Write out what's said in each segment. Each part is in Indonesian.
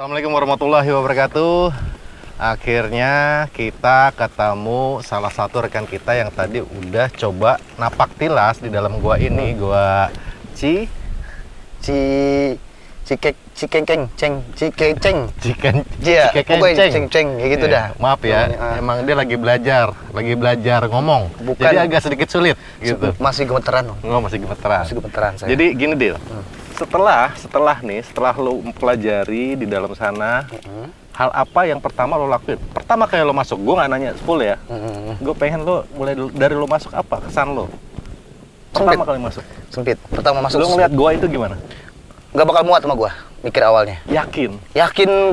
Assalamualaikum warahmatullahi wabarakatuh. Akhirnya kita ketemu salah satu rekan kita yang tadi udah coba napak tilas di dalam gua ini, gua Cikengceng, Cikengceng, iya, pokoknya ceng, ya gitu dah. Maaf ya, emang dia lagi belajar ngomong. Bukan. Jadi agak sedikit sulit gitu. Masih gemeteran, Masih gemeteran. saya. Jadi gini Dil, setelah lo mempelajari di dalam sana, hal apa yang pertama lo lakuin? Pertama kayak lo masuk, gue nggak nanya full ya. Gue pengen lo mulai dari lo masuk apa kesan lo? Pertama kali masuk. Sempit. Pertama masuk. Lo ngeliat gua itu gimana? Nggak bakal muat sama gua, mikir awalnya. Yakin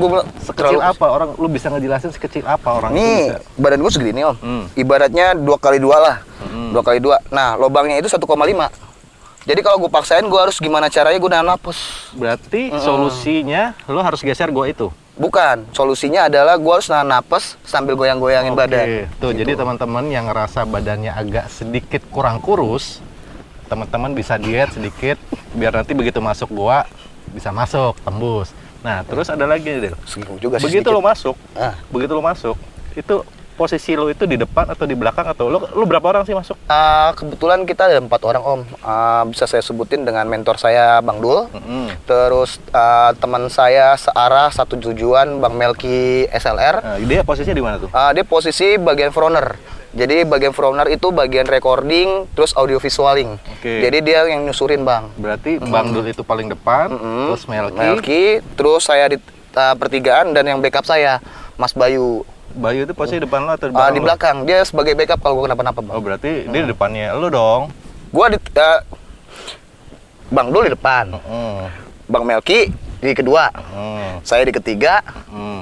Gua sekecil apa orang? Lo bisa ngejelasin sekecil apa orang itu Nih, bisa? badan gua segini om. Ibaratnya 2x2 lah. 2x2. Nah, lubangnya itu 1,5. Jadi kalau gua paksain, gua harus gimana caranya gua nahan napas. Berarti solusinya lo harus geser gua itu. Bukan, solusinya adalah gua harus nahan napas sambil goyang-goyangin badan. Tuh, Gitu. jadi teman-teman yang ngerasa badannya agak sedikit kurang kurus, teman-teman bisa diet sedikit biar nanti begitu masuk gua bisa masuk tembus. Nah, terus ada lagi nih, Del. Segitu juga sih Begitu sedikit. lo masuk, itu posisi lo itu di depan atau di belakang atau lo berapa orang sih masuk? Kebetulan kita ada 4 orang om. Bisa saya sebutin dengan mentor saya Bang Dul. Terus teman saya searah satu tujuan Bang Melki SLR. Nah, dia posisinya di mana tuh? Dia posisi bagian fronter. Jadi bagian fronter itu bagian recording terus audio visualing. Jadi dia yang nyusurin Bang. Berarti Bang Dul itu paling depan, terus Melki, terus saya di pertigaan dan yang backup saya Mas Bayu. Bayu itu posisi depan lo atau di belakang? Di belakang. Dia sebagai backup kalau gua kenapa-napa Bang. Oh, berarti dia di depannya lo dong. Gua Bang Dul di depan. Bang Melki di kedua. Saya di ketiga.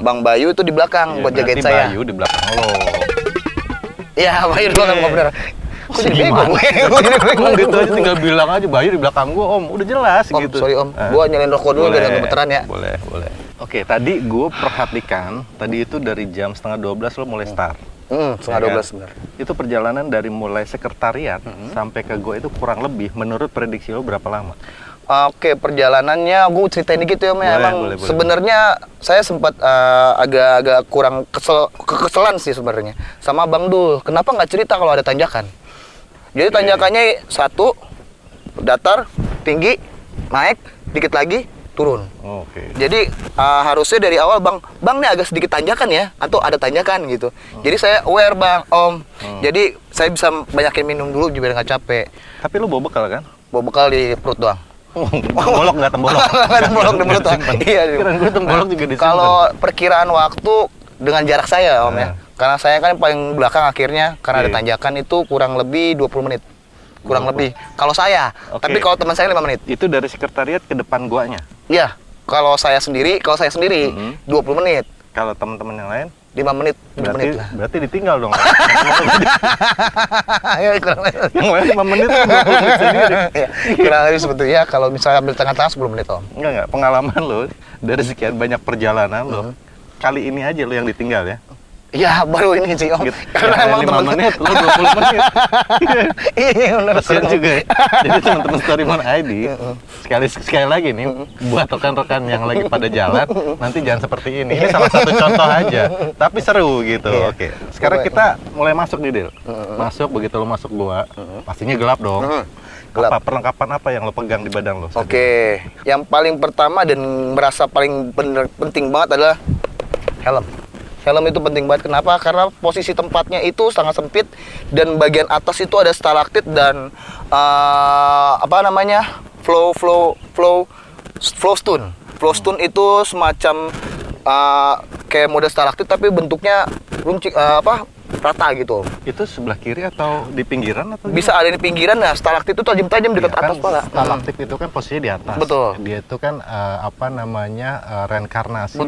Bang Bayu itu di belakang buat jagain saya. Bayu di belakang lo. Iya, Bayu di belakang bener. Kok jadi bego gue? Gitu aja tinggal bilang aja Bayu di belakang gua, Om. Udah jelas Om, gitu. sorry Om. Gua nyalain rokok dulu biar nggak gemeteran ya. Boleh. Oke, tadi gue perhatikan, tadi itu dari jam 11:30 lo mulai start. Setengah 12 bener. Itu perjalanan dari mulai sekretariat sampai ke gue itu kurang lebih, menurut prediksi lo berapa lama? Oke, perjalanannya gue ceritain dikit ya Om ya. Emang sebenarnya saya sempat agak kurang kekeselan sih sebenarnya sama Bang Dul. Kenapa nggak cerita kalau ada tanjakan? Jadi tanjakannya satu, datar, tinggi, naik, dikit lagi, turun. Jadi harusnya dari awal Bang nih agak sedikit tanjakan ya, atau ada tanjakan gitu. Jadi saya aware Bang, Om. Jadi saya bisa banyakin minum dulu biar nggak capek. Tapi lu bawa bekal kan? Bawa bekal di perut doang. Tembolok nggak tembolok? Nggak tembolok di perut doang. Iya. Kirain gue tembolok juga disimpan. Kalau perkiraan waktu dengan jarak saya Om ya, karena saya kan paling belakang akhirnya karena ada tanjakan itu kurang lebih 20 menit. Kurang lebih. Kalau saya, tapi kalau teman saya 5 menit. Itu dari sekretariat ke depan guanya? Iya. Kalau saya sendiri 20 menit. Kalau teman-teman yang lain? 5 menit, 7 menit lah. Berarti ditinggal dong. Ya, kurang lebih. Yang lain 5 menit, 20 menit sendiri. Ya, kurang lebih sebetulnya kalau misalnya ambil tengah-tengah 10 menit Om. Enggak, pengalaman lo dari sekian banyak perjalanan lo, kali ini aja lo yang ditinggal ya? Ya, baru ini sih Om. Gitu. Karena emang 5 menit, lo 20 menit. Iya, benar. Kasian juga ya. Jadi teman-teman Storyman ID, sekali lagi nih, buat rekan-rekan yang lagi pada jalan, nanti jangan seperti ini. Ini salah satu contoh aja, tapi seru gitu. Oke. Sekarang kita mulai masuk nih, Del. Masuk, begitu lo masuk gua, pastinya gelap dong. Gelap. Perlengkapan apa yang lo pegang di badan lo? Oke, yang paling pertama dan merasa paling penting banget adalah helm. Helm itu penting banget. Kenapa? Karena posisi tempatnya itu sangat sempit dan bagian atas itu ada stalaktit dan flow stone. Flow stone itu semacam kayak model stalaktit tapi bentuknya rata gitu. Itu sebelah kiri atau di pinggiran atau bisa ada di pinggiran. Nah, stalaktit itu tajam-tajam dekat atas pala. Stalaktit itu kan posisinya di atas. Betul. Dia itu kan reinkarnasi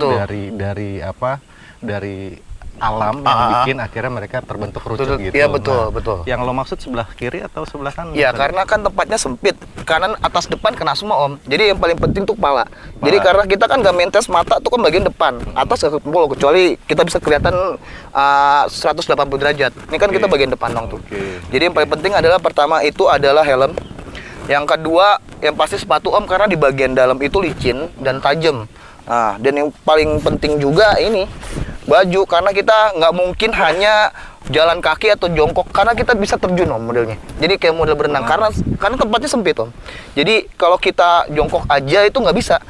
dari alam yang bikin akhirnya mereka terbentuk kerucut gitu. Iya, betul. Yang lo maksud sebelah kiri atau sebelah kanan? Iya, karena kan tempatnya sempit. Kanan, atas, depan kena semua Om. Jadi yang paling penting tuh kepala. Jadi karena kita kan nggak mentes mata tuh kan bagian depan. Atas nggak ketemu kecuali kita bisa kelihatan 180 derajat. Ini kan kita bagian depan dong tuh. Jadi yang paling penting adalah pertama itu adalah helm. Yang kedua yang pasti sepatu Om, karena di bagian dalam itu licin dan tajam. Nah, dan yang paling penting juga ini baju, karena kita nggak mungkin hanya jalan kaki atau jongkok, karena kita bisa terjun Om modelnya. Jadi kayak model berenang, karena tempatnya sempit Om. Jadi kalau kita jongkok aja itu nggak bisa.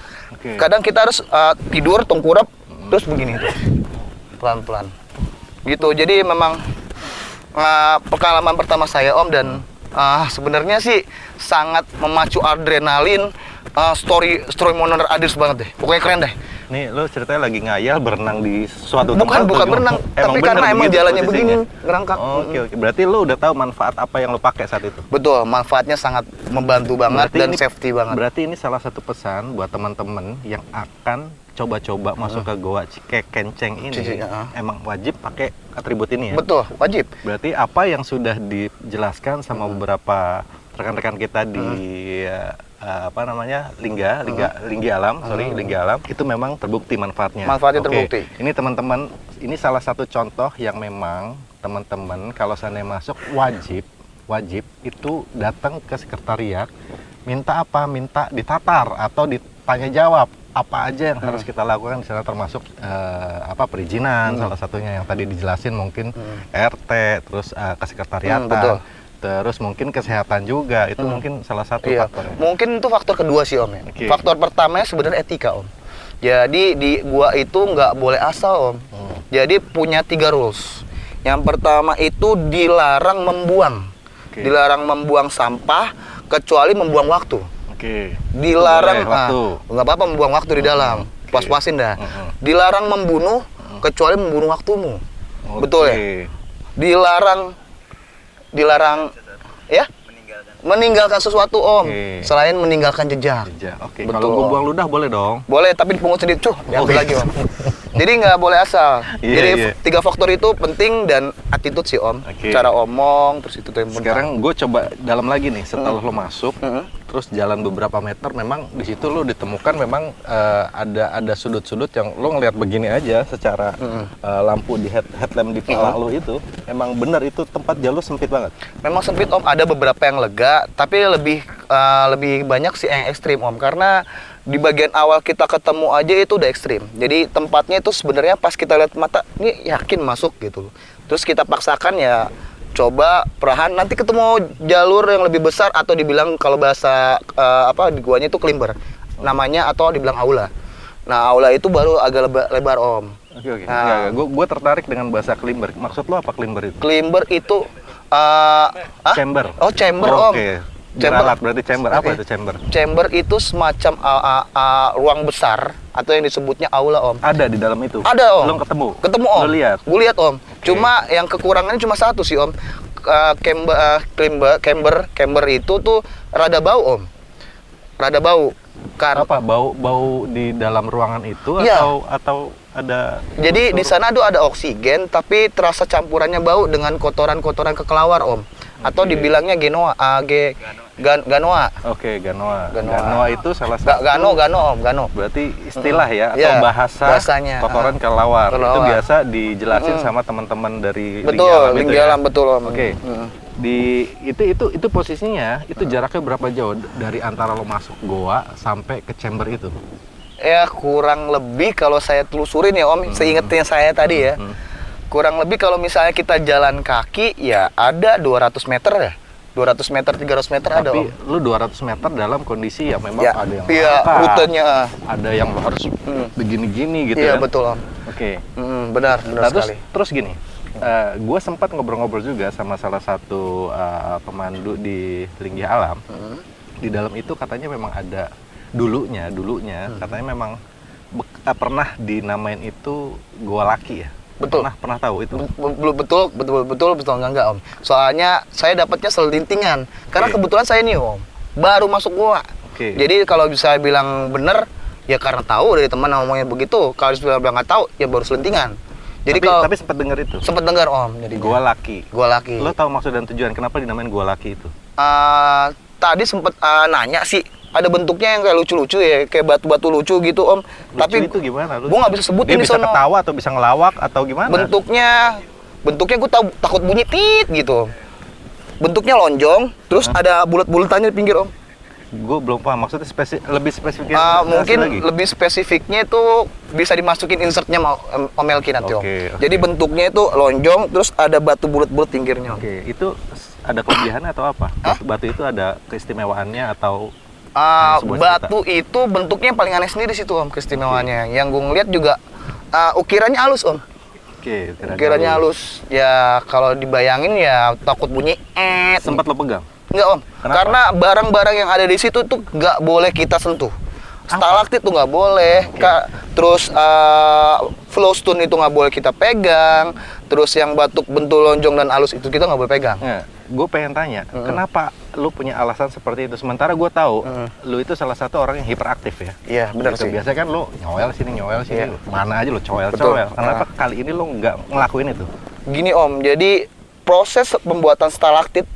Kadang kita harus tidur tengkurap terus begini tuh, pelan-pelan gitu. Jadi memang pengalaman pertama saya Om, dan sebenarnya sih sangat memacu adrenalin. Story Moner Adis banget deh, pokoknya keren deh. Nih lo ceritanya lagi ngayal berenang di suatu tempat. Bukan berenang, tapi karena emang jalannya begini, ngerangkak. Oke. Berarti lo udah tahu manfaat apa yang lo pakai saat itu? Betul, manfaatnya sangat membantu banget dan safety banget. Berarti ini salah satu pesan buat teman-teman yang akan coba-coba masuk ke Goa Cikekenceng ini. Emang wajib pakai atribut ini ya? Betul, wajib. Berarti apa yang sudah dijelaskan sama beberapa rekan-rekan kita di Linggi Alam itu memang terbukti manfaatnya. Manfaatnya terbukti. Ini teman-teman, ini salah satu contoh yang memang teman-teman kalau seandainya masuk wajib itu datang ke sekretariat, minta ditatar atau ditanya jawab apa aja yang harus kita lakukan di sana, termasuk perizinan salah satunya yang tadi dijelasin, mungkin RT, terus kesekretariatan. Betul. Terus mungkin kesehatan juga, itu mungkin salah satu faktor. Mungkin itu faktor kedua sih Om ya. Faktor pertamanya sebenarnya etika Om. Jadi di gua itu nggak boleh asal Om. Jadi punya 3 rules. Yang pertama itu dilarang membuang. Dilarang membuang sampah kecuali membuang waktu. Dilarang, nggak apa-apa membuang waktu di dalam. Pas-pasin dah. Dilarang membunuh kecuali membunuh waktumu. Betul ya? Dilarang ya meninggalkan sesuatu Om, selain meninggalkan jejak. Betul. Kalau gue buang ludah boleh dong? Boleh, tapi dipungut sendiri, diambil lagi Om. Jadi nggak boleh asal. Jadi 3 faktor itu penting, dan attitude sih Om. Cara omong, terus itu yang penting. Sekarang gue coba dalam lagi nih, setelah lo masuk, terus jalan beberapa meter, memang di situ lo ditemukan memang ada sudut-sudut yang lo ngelihat begini aja secara lampu di headlamp di kepala lo itu, emang bener itu tempat jalur sempit banget. Memang sempit Om, ada beberapa yang lega, tapi lebih banyak sih yang ekstrim Om, karena di bagian awal kita ketemu aja itu udah ekstrim. Jadi tempatnya itu sebenarnya pas kita lihat mata, ini yakin masuk gitu. Terus kita paksakan ya, coba perlahan, nanti ketemu jalur yang lebih besar, atau dibilang kalau bahasa di guanya itu klimber namanya, atau dibilang aula. Nah, aula itu baru agak lebar Om. Oke. Gue tertarik dengan bahasa klimber. Maksud lo apa klimber itu? Klimber itu chamber. Oh, chamber Om. Beralat berarti chamber. Apa itu chamber? Chamber itu semacam ruang besar, atau yang disebutnya aula Om. Ada di dalam itu? Ada Om. Lo ketemu? Ketemu Om. Lo lihat? Gue lihat Om. Cuma yang kekurangannya cuma satu sih Om. Camber itu tuh rada bau Om. Rada bau. Apa bau di dalam ruangan itu atau ada? Jadi di sana tuh ada oksigen, tapi terasa campurannya bau dengan kotoran-kotoran kekelawar Om. Atau dibilangnya ganoa. Ganoa itu salah satu. Gano. Berarti istilah ya, atau bahasanya kotoran kelelawar. Itu biasa dijelasin sama teman-teman dari Linggi Alam. Betul Om. Oke. Itu posisinya itu jaraknya berapa jauh dari antara lo masuk goa sampai ke chamber itu? Ya kurang lebih kalau saya telusurin ya Om, seingetnya saya tadi ya. Kurang lebih kalau misalnya kita jalan kaki ya ada 200 meter ya. 200 meter, 300 meter ada Om. Tapi lu 200 meter dalam kondisi ya memang ada yang rutenya. Ada yang harus begini-gini gitu ya. Iya betul Om. Oke. Benar sekali. Terus gini, gue sempat ngobrol-ngobrol juga sama salah satu pemandu di Linggi Alam. Di dalam itu katanya memang ada dulunya katanya memang pernah dinamain itu Goa Laki ya. Betul. Pernah tahu itu? Betul enggak Om. Soalnya saya dapatnya selentingan. Karena kebetulan saya nih Om, baru masuk goa. Jadi kalau bisa bilang bener, ya karena tahu dari teman ngomongnya begitu. Kalau bisa bilang nggak tahu, ya baru selentingan. Jadi tapi sempat dengar itu? Sempat dengar Om. Jadi Goa Laki. Lo tahu maksud dan tujuan kenapa dinamain Goa Laki itu? Tadi sempat nanya sih. Ada bentuknya yang kayak lucu-lucu ya, kayak batu-batu lucu gitu Om. Lucu tapi itu gimana? Gue nggak bisa sebutin. Dia bisa ketawa atau bisa ngelawak atau gimana? Bentuknya gue takut bunyi tit gitu. Bentuknya lonjong, terus ada bulat-bulatannya di pinggir Om. Gue belum paham maksudnya lebih spesifik Mungkin lagi. lebih spesifiknya itu bisa dimasukin insertnya Om Melki nanti Om. Oke. Jadi bentuknya itu lonjong, terus ada batu bulat-bulat pinggirnya Om. Oke, itu ada kelebihannya atau apa? Batu itu ada keistimewaannya atau sebuah Batu itu bentuknya yang paling aneh sendiri situ Om, keistimewaannya. Yang gue ngeliat juga ukirannya halus Om. Oke, Ukirannya halus. Ya kalau dibayangin ya takut bunyi Sempat lo pegang? Enggak Om. Kenapa? Karena barang-barang yang ada di situ tuh nggak boleh kita sentuh. Stalaktit tuh nggak boleh. Terus flowstone itu nggak boleh kita pegang. Terus yang batu bentuk lonjong dan halus itu kita nggak boleh pegang. Ya, gue pengen tanya, kenapa lu punya alasan seperti itu? Sementara gue tahu, lu itu salah satu orang yang hiperaktif ya. Iya benar Gitu. sih. Biasanya kan lu nyowel sini, Iya. mana aja lu Betul. cowel. Kenapa kali ini lu nggak ngelakuin itu? Gini Om, jadi proses pembuatan stalaktit,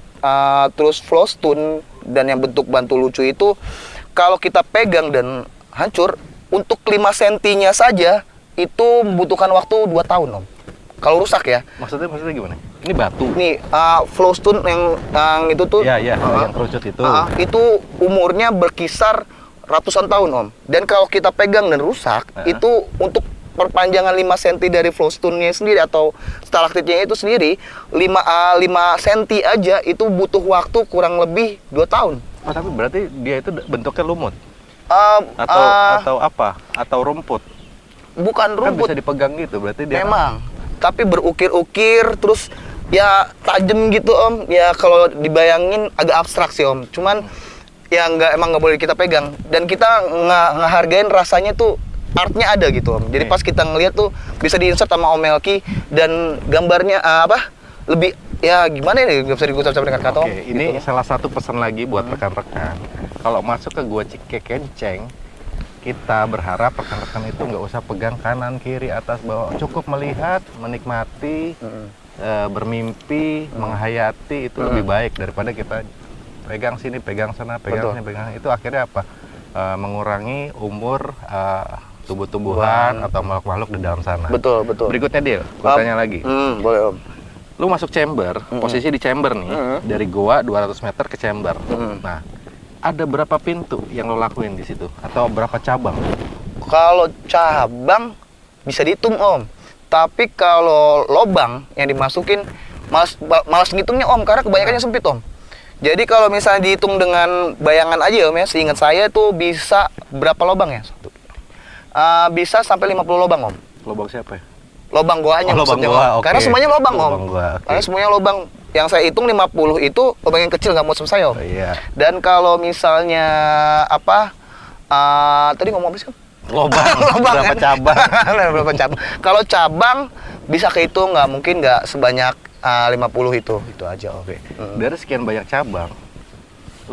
terus flowstone dan yang bentuk bantu lucu itu kalau kita pegang dan hancur, untuk 5 sentinya saja itu membutuhkan waktu 2 tahun Om. Kalau rusak ya. Maksudnya gimana? Ini batu. Nih, flowstone yang itu tuh Iya, yang kerucut itu. itu umurnya berkisar ratusan tahun Om. Dan kalau kita pegang dan rusak, itu untuk perpanjangan 5 cm dari flowstone-nya sendiri atau stalaktitnya itu sendiri, 5 cm aja itu butuh waktu kurang lebih 2 tahun. Oh, tapi berarti dia itu bentuknya lumut Uh, atau apa? Atau rumput? Bukan Kan rumput, bisa dipegang gitu, berarti dia memang. Tapi berukir-ukir, terus ya tajam gitu Om. Ya kalau dibayangin agak abstrak sih Om. Cuman ya emang nggak boleh kita pegang. Dan kita ngehargain rasanya tuh artnya ada gitu Om. Jadi pas kita ngeliat tuh bisa diinsert sama Om Melki dan gambarnya lebih ya gimana ya nggak bisa digucapkan dengan kata Om. Oke, ini gitu. salah satu pesan lagi buat rekan-rekan. Kalau masuk ke Gua Cikekenceng, kita berharap rekan-rekan itu nggak usah pegang kanan, kiri, atas, bawah. Cukup melihat, menikmati, bermimpi, menghayati itu lebih baik daripada kita pegang sini, pegang sana, pegang Betul. sini, pegang sana. Itu akhirnya apa? Mengurangi umur tumbuh-tumbuhan atau makhluk-makhluk di dalam sana. Betul. Berikutnya Dil, gua tanya lagi. Boleh Om. Lu masuk chamber, posisi di chamber nih, dari goa 200 meter ke chamber. Nah, ada berapa pintu yang lo lakuin di situ? Atau berapa cabang? Kalau cabang bisa dihitung Om. Tapi kalau lobang yang dimasukin malas ngitungnya Om karena kebanyakannya sempit Om. Jadi kalau misalnya dihitung dengan bayangan aja Om ya, seingat saya tuh bisa berapa lobang ya? Bisa sampai 50 lobang Om. Lobang siapa ya? Lobang goanya lobang maksudnya, goa, Om. oke. Karena semuanya lobang Om. Lobang goa, oke. Karena semuanya lobang. Yang saya hitung 50 itu lobang yang kecil nggak mau sama saya Om. Oh, iya. Dan kalau misalnya tadi ngomong apa sih Om? Lobang, berapa kan? cabang? Berapa cabang? Kalau cabang bisa kehitung nggak sebanyak 50 itu aja Om. Oke. Dari sekian banyak cabang,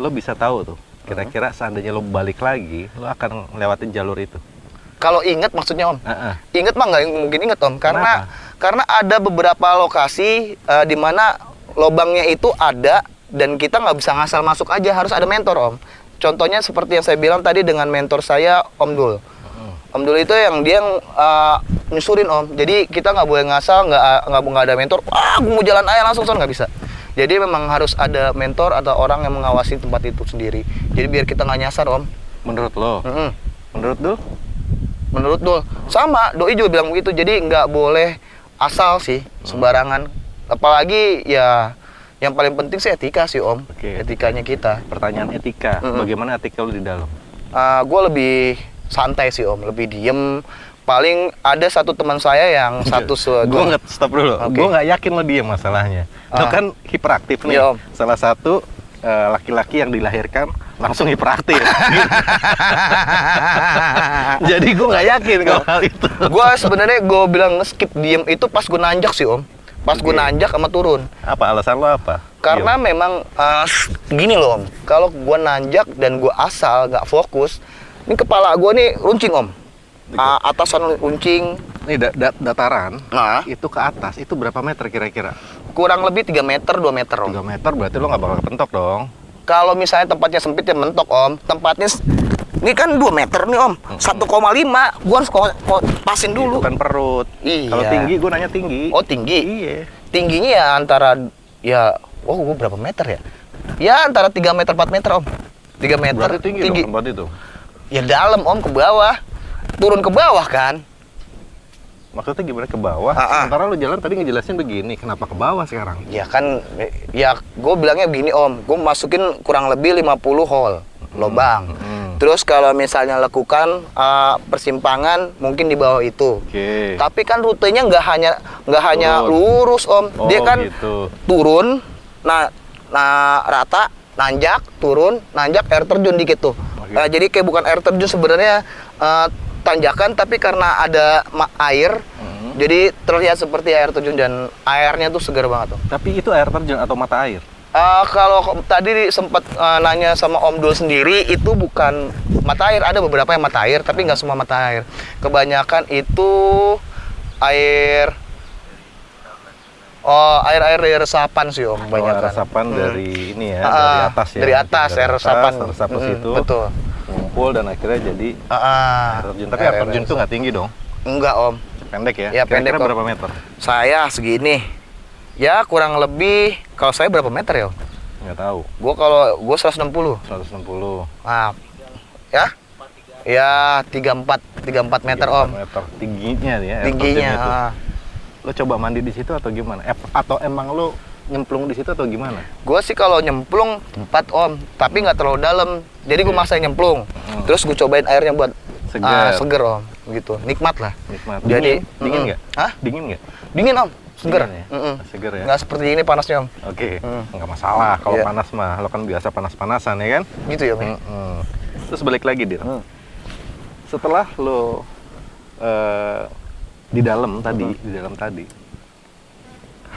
lo bisa tahu tuh, kira-kira seandainya lo balik lagi, lo akan lewatin jalur itu. Kalau inget maksudnya Om? Inget mah nggak mungkin inget Om, karena ada beberapa lokasi di mana lobangnya itu ada dan kita nggak bisa ngasal masuk aja, harus ada mentor Om. Contohnya seperti yang saya bilang tadi dengan mentor saya Om Dul. Om Dul itu yang dia nyusurin Om. Jadi kita nggak boleh ngasal, nggak ada mentor. Wah, gue mau jalan aja langsung nggak bisa. Jadi memang harus ada mentor atau orang yang mengawasi tempat itu sendiri. Jadi biar kita nggak nyasar Om. Menurut lo? Menurut lo? Menurut Dul, sama Doi juga bilang begitu. Jadi nggak boleh asal sih sembarangan. Apalagi ya yang paling penting sih etika sih Om. Oke, Etikanya kita. Pertanyaan etika, bagaimana etika lo di dalam? Gue lebih santai sih Om, lebih diem. Paling ada satu teman saya yang satu Gue nggak stop dulu. Oke. Gue nggak yakin lo diem masalahnya. Lo kan hiperaktif nih. Iya, Om. Salah satu laki-laki yang dilahirkan langsung hiperaktif. Jadi gue nggak yakin kalau hal itu. Gue sebenarnya gue bilang skip diem itu pas gue nanjak sih Om. Pas gue nanjak sama turun. Apa alasan lo apa? Karena memang gini loh Om. Kalau gue nanjak dan gue asal nggak fokus, ini kepala gue nih runcing Om. Atasan runcing. Ini dataran Nah, itu ke atas itu berapa meter kira-kira? kurang lebih 3 meter, 2 meter Om. 3 meter berarti lo nggak bakal kepentok dong. Kalau misalnya tempatnya sempit ya mentok Om. Tempatnya ini kan 2 meter nih Om. 1,5 gua harus pasin dulu. Itu kan perut. Iya. Kalau tinggi gue nanya tinggi. Oh, tinggi. Iya. Tingginya ya antara ya gua berapa meter ya? Ya antara 3 meter 4 meter Om. 3 meter. Berarti tinggi dong tempat itu. Ya dalam Om, ke bawah. Turun ke bawah kan. Maksudnya gimana ke bawah? Sementara lu jalan tadi ngejelasin begini, kenapa ke bawah sekarang? Ya kan, ya gue bilangnya begini Om, gue masukin kurang lebih 50 hole lubang. Terus kalau misalnya lakukan persimpangan mungkin di bawah itu. Tapi kan rutenya nggak hanya lurus Om, dia kan gitu. Turun, nah rata, nanjak, turun, nanjak, air terjun dikit tuh. Jadi kayak bukan air terjun sebenarnya. Tanjakan, tapi karena ada air, jadi terlihat seperti air terjun dan airnya tuh segar banget tuh. Tapi itu air terjun atau mata air? Kalau tadi sempat nanya sama Om Dul sendiri, itu bukan mata air, ada beberapa yang mata air, tapi nggak semua mata air. Kebanyakan itu air air dari resapan sih Om, banyak air resapan dari ini ya, dari atas ya. Dari atas air resapan. Resap ke situ. Betul. Ngumpul dan akhirnya jadi air terjun. Tapi air terjun itu nggak tinggi dong? Enggak Om. Pendek ya? Ya pendek. Kira-kira berapa meter? Saya segini. Ya kurang lebih, kalau saya berapa meter ya Om? Nggak tahu. Gua 160. 160. Nah, ya? Ya 34 meter Om. Meter tingginya ya. Tingginya. Lo coba mandi di situ atau gimana? Atau emang lo nyemplung di situ atau gimana? Gue sih kalau nyemplung tempat Om, tapi nggak terlalu dalam. Jadi gue maksa nyemplung. Terus gue cobain airnya buat seger Om, gitu. Nikmat lah. Nikmat. Jadi dingin nggak? Hah? Dingin nggak? Dingin Om, seger. Dingin, ya? Seger ya. Nggak seperti ini panasnya Om. Oke. Nggak masalah kalau panas mah. Lo kan biasa panas-panasan ya kan? Gitu ya Om. Terus balik lagi Dir. Setelah lo di dalam tadi,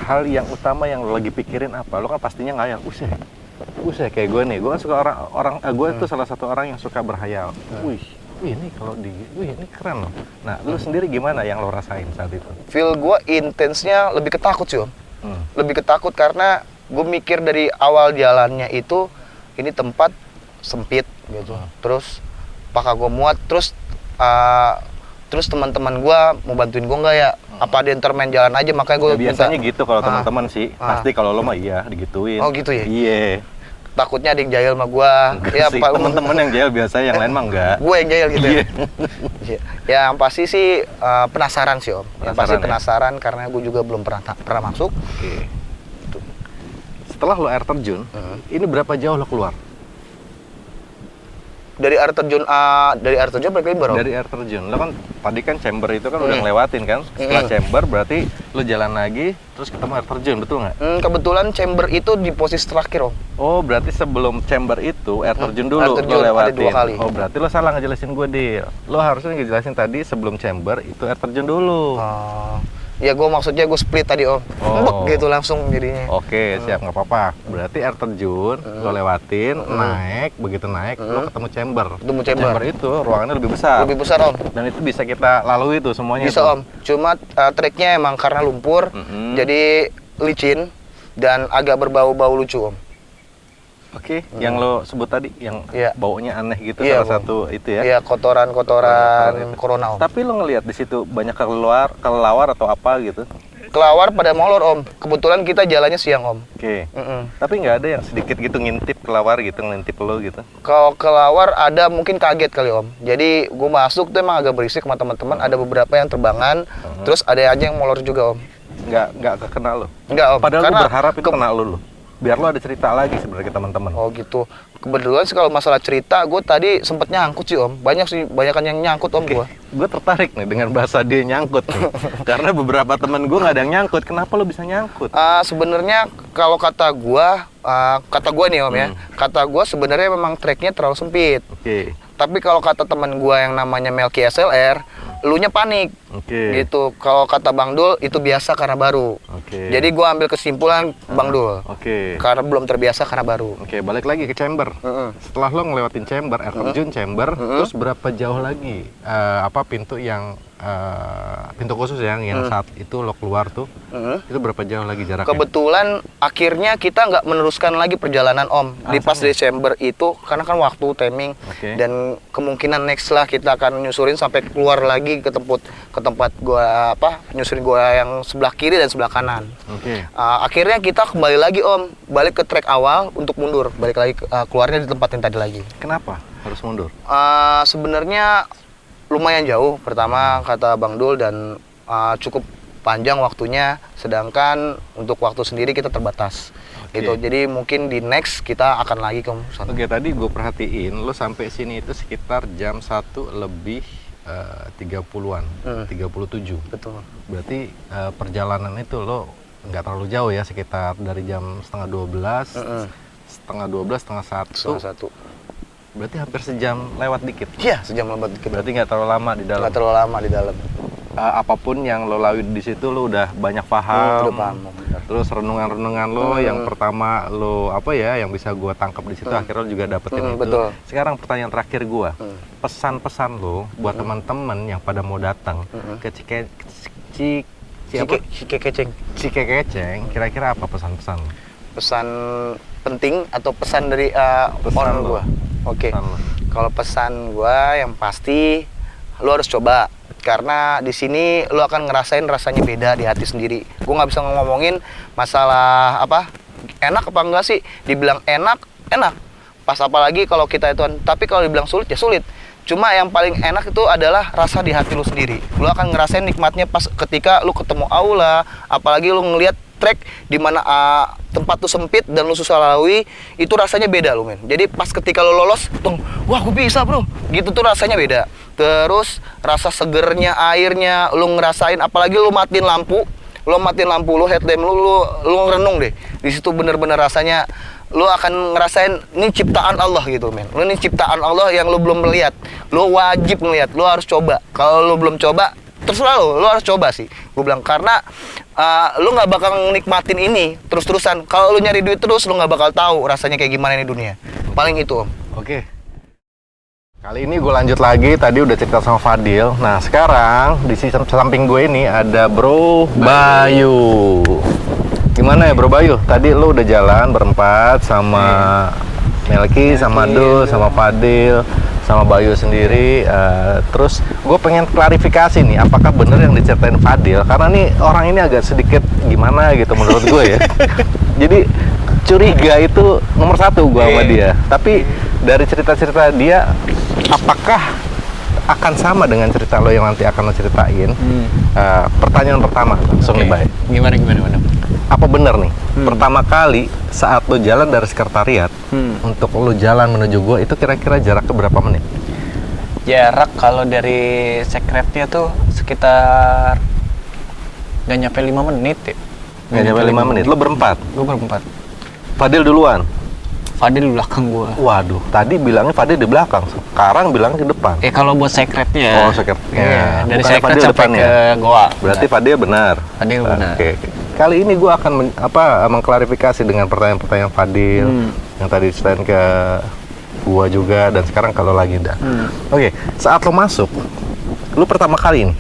hal yang utama yang lo lagi pikirin apa? Lo kan pastinya ngayal, usai kayak gue nih. Gue kan suka gue itu salah satu orang yang suka berhayal. Wih ini kalau ini keren loh. Nah, lo sendiri gimana yang lo rasain saat itu? Feel gue intensnya lebih ketakut sih Om. Lebih ketakut karena gue mikir dari awal jalannya itu ini tempat sempit gitu. Terus apakah gue muat? Terus teman-teman gue mau bantuin gue nggak ya? Apa dia ntar main jalan aja, makanya gue biasanya gitu kalau teman-teman sih. Pasti kalau lo mah iya digituin. Oh gitu ya? Iya. Takutnya ada yang jahil sama gue. Ya teman-teman yang jahil biasanya, yang lain mah enggak. Gue yang jahil gitu ya? Ya yang pasti sih penasaran sih Om. Yang pasti penasaran karena gue juga belum pernah masuk. Oke. Setelah lo air terjun, ini berapa jauh lo keluar? Dari air terjun berarti baru? Dari air terjun, lo kan tadi kan chamber itu kan udah ngelewatin kan. Setelah chamber berarti lo jalan lagi terus ketemu air terjun, betul nggak? Kebetulan chamber itu di posisi terakhir Om. Oh berarti sebelum chamber itu air terjun dulu lo lewatin. Ada 2 kali. Oh berarti lo salah ngejelasin gue Dil. Lo harusnya ngejelasin tadi sebelum chamber itu air terjun dulu. Ya gue maksudnya gue split tadi Om. Gitu langsung jadinya. Oke, siap, nggak apa-apa. Berarti air terjun lo lewatin, begitu naik lo ketemu chamber. Chamber itu ruangannya lebih besar. Lebih besar Om. Dan itu bisa kita lalui tuh semuanya. Bisa Om. Cuma treknya emang karena lumpur, jadi licin dan agak berbau-bau lucu Om. Oke, yang lo sebut tadi, yang baunya aneh gitu, salah satu itu ya? Iya, kotoran corona Om. Tapi lo ngelihat di situ banyak kelelawar atau apa gitu? Kelawar pada molor Om. Kebetulan kita jalannya siang Om. Oke. Tapi nggak ada yang sedikit gitu ngintip kelawar gitu, ngintip lo gitu? Kalau kelawar ada mungkin kaget kali Om. Jadi gue masuk tuh emang agak berisik sama teman-teman. Ada beberapa yang terbangan, terus ada aja yang molor juga Om. Nggak kekenal lo? Nggak Om. Padahal lo berharap itu kenal lo. Biar lo ada cerita lagi sebenarnya ke teman-teman. Oh gitu. Kebetulan sih kalau masalah cerita, gue tadi sempet nyangkut sih Om. Banyakan yang nyangkut Om gue. Gue tertarik nih dengan bahasa dia nyangkut nih. Karena beberapa teman gue nggak ada yang nyangkut. Kenapa lo bisa nyangkut? Sebenarnya kalau kata gue nih Om ya. Kata gue sebenarnya memang treknya terlalu sempit. Tapi kalau kata teman gue yang namanya Melki SLR, elunya panik. Gitu. Kalau kata Bang Dul itu biasa karena baru. Jadi gue ambil kesimpulan Bang Dul. Karena belum terbiasa karena baru. Balik lagi ke chamber. Setelah lo ngelewatin chamber, air terjun chamber, terus berapa jauh lagi pintu pintu khusus yang saat itu lo keluar tuh, itu berapa jauh lagi jaraknya? Kebetulan akhirnya kita nggak meneruskan lagi perjalanan Om di pas Desember itu karena kan waktu timing dan kemungkinan next lah kita akan nyusurin sampai keluar lagi ke tempat gua nyusurin gua yang sebelah kiri dan sebelah kanan. Akhirnya kita kembali lagi Om, balik ke trek awal untuk mundur, balik lagi keluarnya di tempat yang tadi lagi. Kenapa harus mundur? Sebenarnya lumayan jauh, pertama kata Bang Dul, dan cukup panjang waktunya, sedangkan untuk waktu sendiri kita terbatas. Gitu. Jadi mungkin di next kita akan lagi ke sana. Tadi gue perhatiin lo sampai sini itu sekitar jam 1 lebih 30-an, 37. Betul. Berarti perjalanan itu lo nggak terlalu jauh ya, sekitar dari jam setengah 12, setengah 1. Berarti hampir sejam lewat dikit. Iya, sejam lewat dikit. Berarti nggak terlalu lama di dalam. Nggak terlalu lama di dalam. Apapun yang lo lalui di situ lo udah banyak paham. Udah paham. Terus renungan-renungan lo yang pertama lo yang bisa gua tangkap di situ akhirnya lo juga dapetin itu. Betul. Sekarang pertanyaan terakhir gua. Pesan-pesan lo buat teman-teman yang pada mau datang ke Cikekeceng, kira-kira apa pesan-pesan? Pesan penting atau pesan dari orang gua? Oke. Kalau pesan gua yang pasti lo harus coba, karena di sini lo akan ngerasain rasanya beda di hati sendiri. Gua nggak bisa ngomongin masalah enak apa enggak sih. Dibilang enak, pas apalagi kalau kita itu, tapi kalau dibilang sulit ya sulit. Cuma yang paling enak itu adalah rasa di hati lo sendiri. Lo akan ngerasain nikmatnya pas ketika lo ketemu aula, apalagi lo ngelihat trek di mana tempat tuh sempit dan lu susah lalui, itu rasanya beda lu men. Jadi pas ketika lu lolos, wah gue bisa bro, gitu tuh rasanya beda. Terus rasa segernya airnya lu ngerasain, apalagi lu matiin lampu, lu headlamp lu ngerenung deh. Di situ bener-bener rasanya lu akan ngerasain ini ciptaan Allah gitu men. Lu ini ciptaan Allah yang lu belum melihat. Lu wajib ngelihat, lu harus coba. Kalau lu belum coba, terserah lu harus coba sih. Gue bilang karena lu nggak bakal nikmatin ini terus-terusan. Kalau lu nyari duit terus, lu nggak bakal tahu rasanya kayak gimana di dunia. Paling itu Om. Oke. Kali ini gue lanjut lagi. Tadi udah cerita sama Fadil. Nah sekarang di samping gue ini ada Bro Bayu. Gimana ya Bro Bayu? Tadi lu udah jalan berempat sama Melki, sama Dul, sama Fadil, sama Bayu sendiri. Terus gue pengen klarifikasi nih, apakah bener yang diceritain Fadil? Karena nih orang ini agak sedikit gimana gitu menurut gue ya. Jadi curiga itu nomor satu gue sama dia. Tapi dari cerita-cerita dia, apakah akan sama dengan cerita lo yang nanti akan lo ceritain? Pertanyaan pertama langsung nih Bay. Gimana? Apa bener nih pertama kali saat lo jalan dari sekretariat untuk lo jalan menuju gua itu kira-kira jaraknya berapa menit? Jarak kalau dari sekretnya tuh sekitar nggak nyampe 5 menit ya. Nggak nyampe 5 menit. Lo berempat? Gue berempat. Fadil duluan? Fadil di belakang gua. Waduh, tadi bilangnya Fadil di belakang, sekarang bilangnya ke depan. Kalau buat sekretnya. Oh, sekretnya. Iya, dari bukan sekret sampai ke goa. Berarti Fadil benar. Fadil benar. Oke. Kali ini gua akan mengklarifikasi dengan pertanyaan-pertanyaan Fadil yang tadi diceritain ke gua juga, dan sekarang kalau lagi dah. Oke, saat lo masuk, lo pertama kali ini?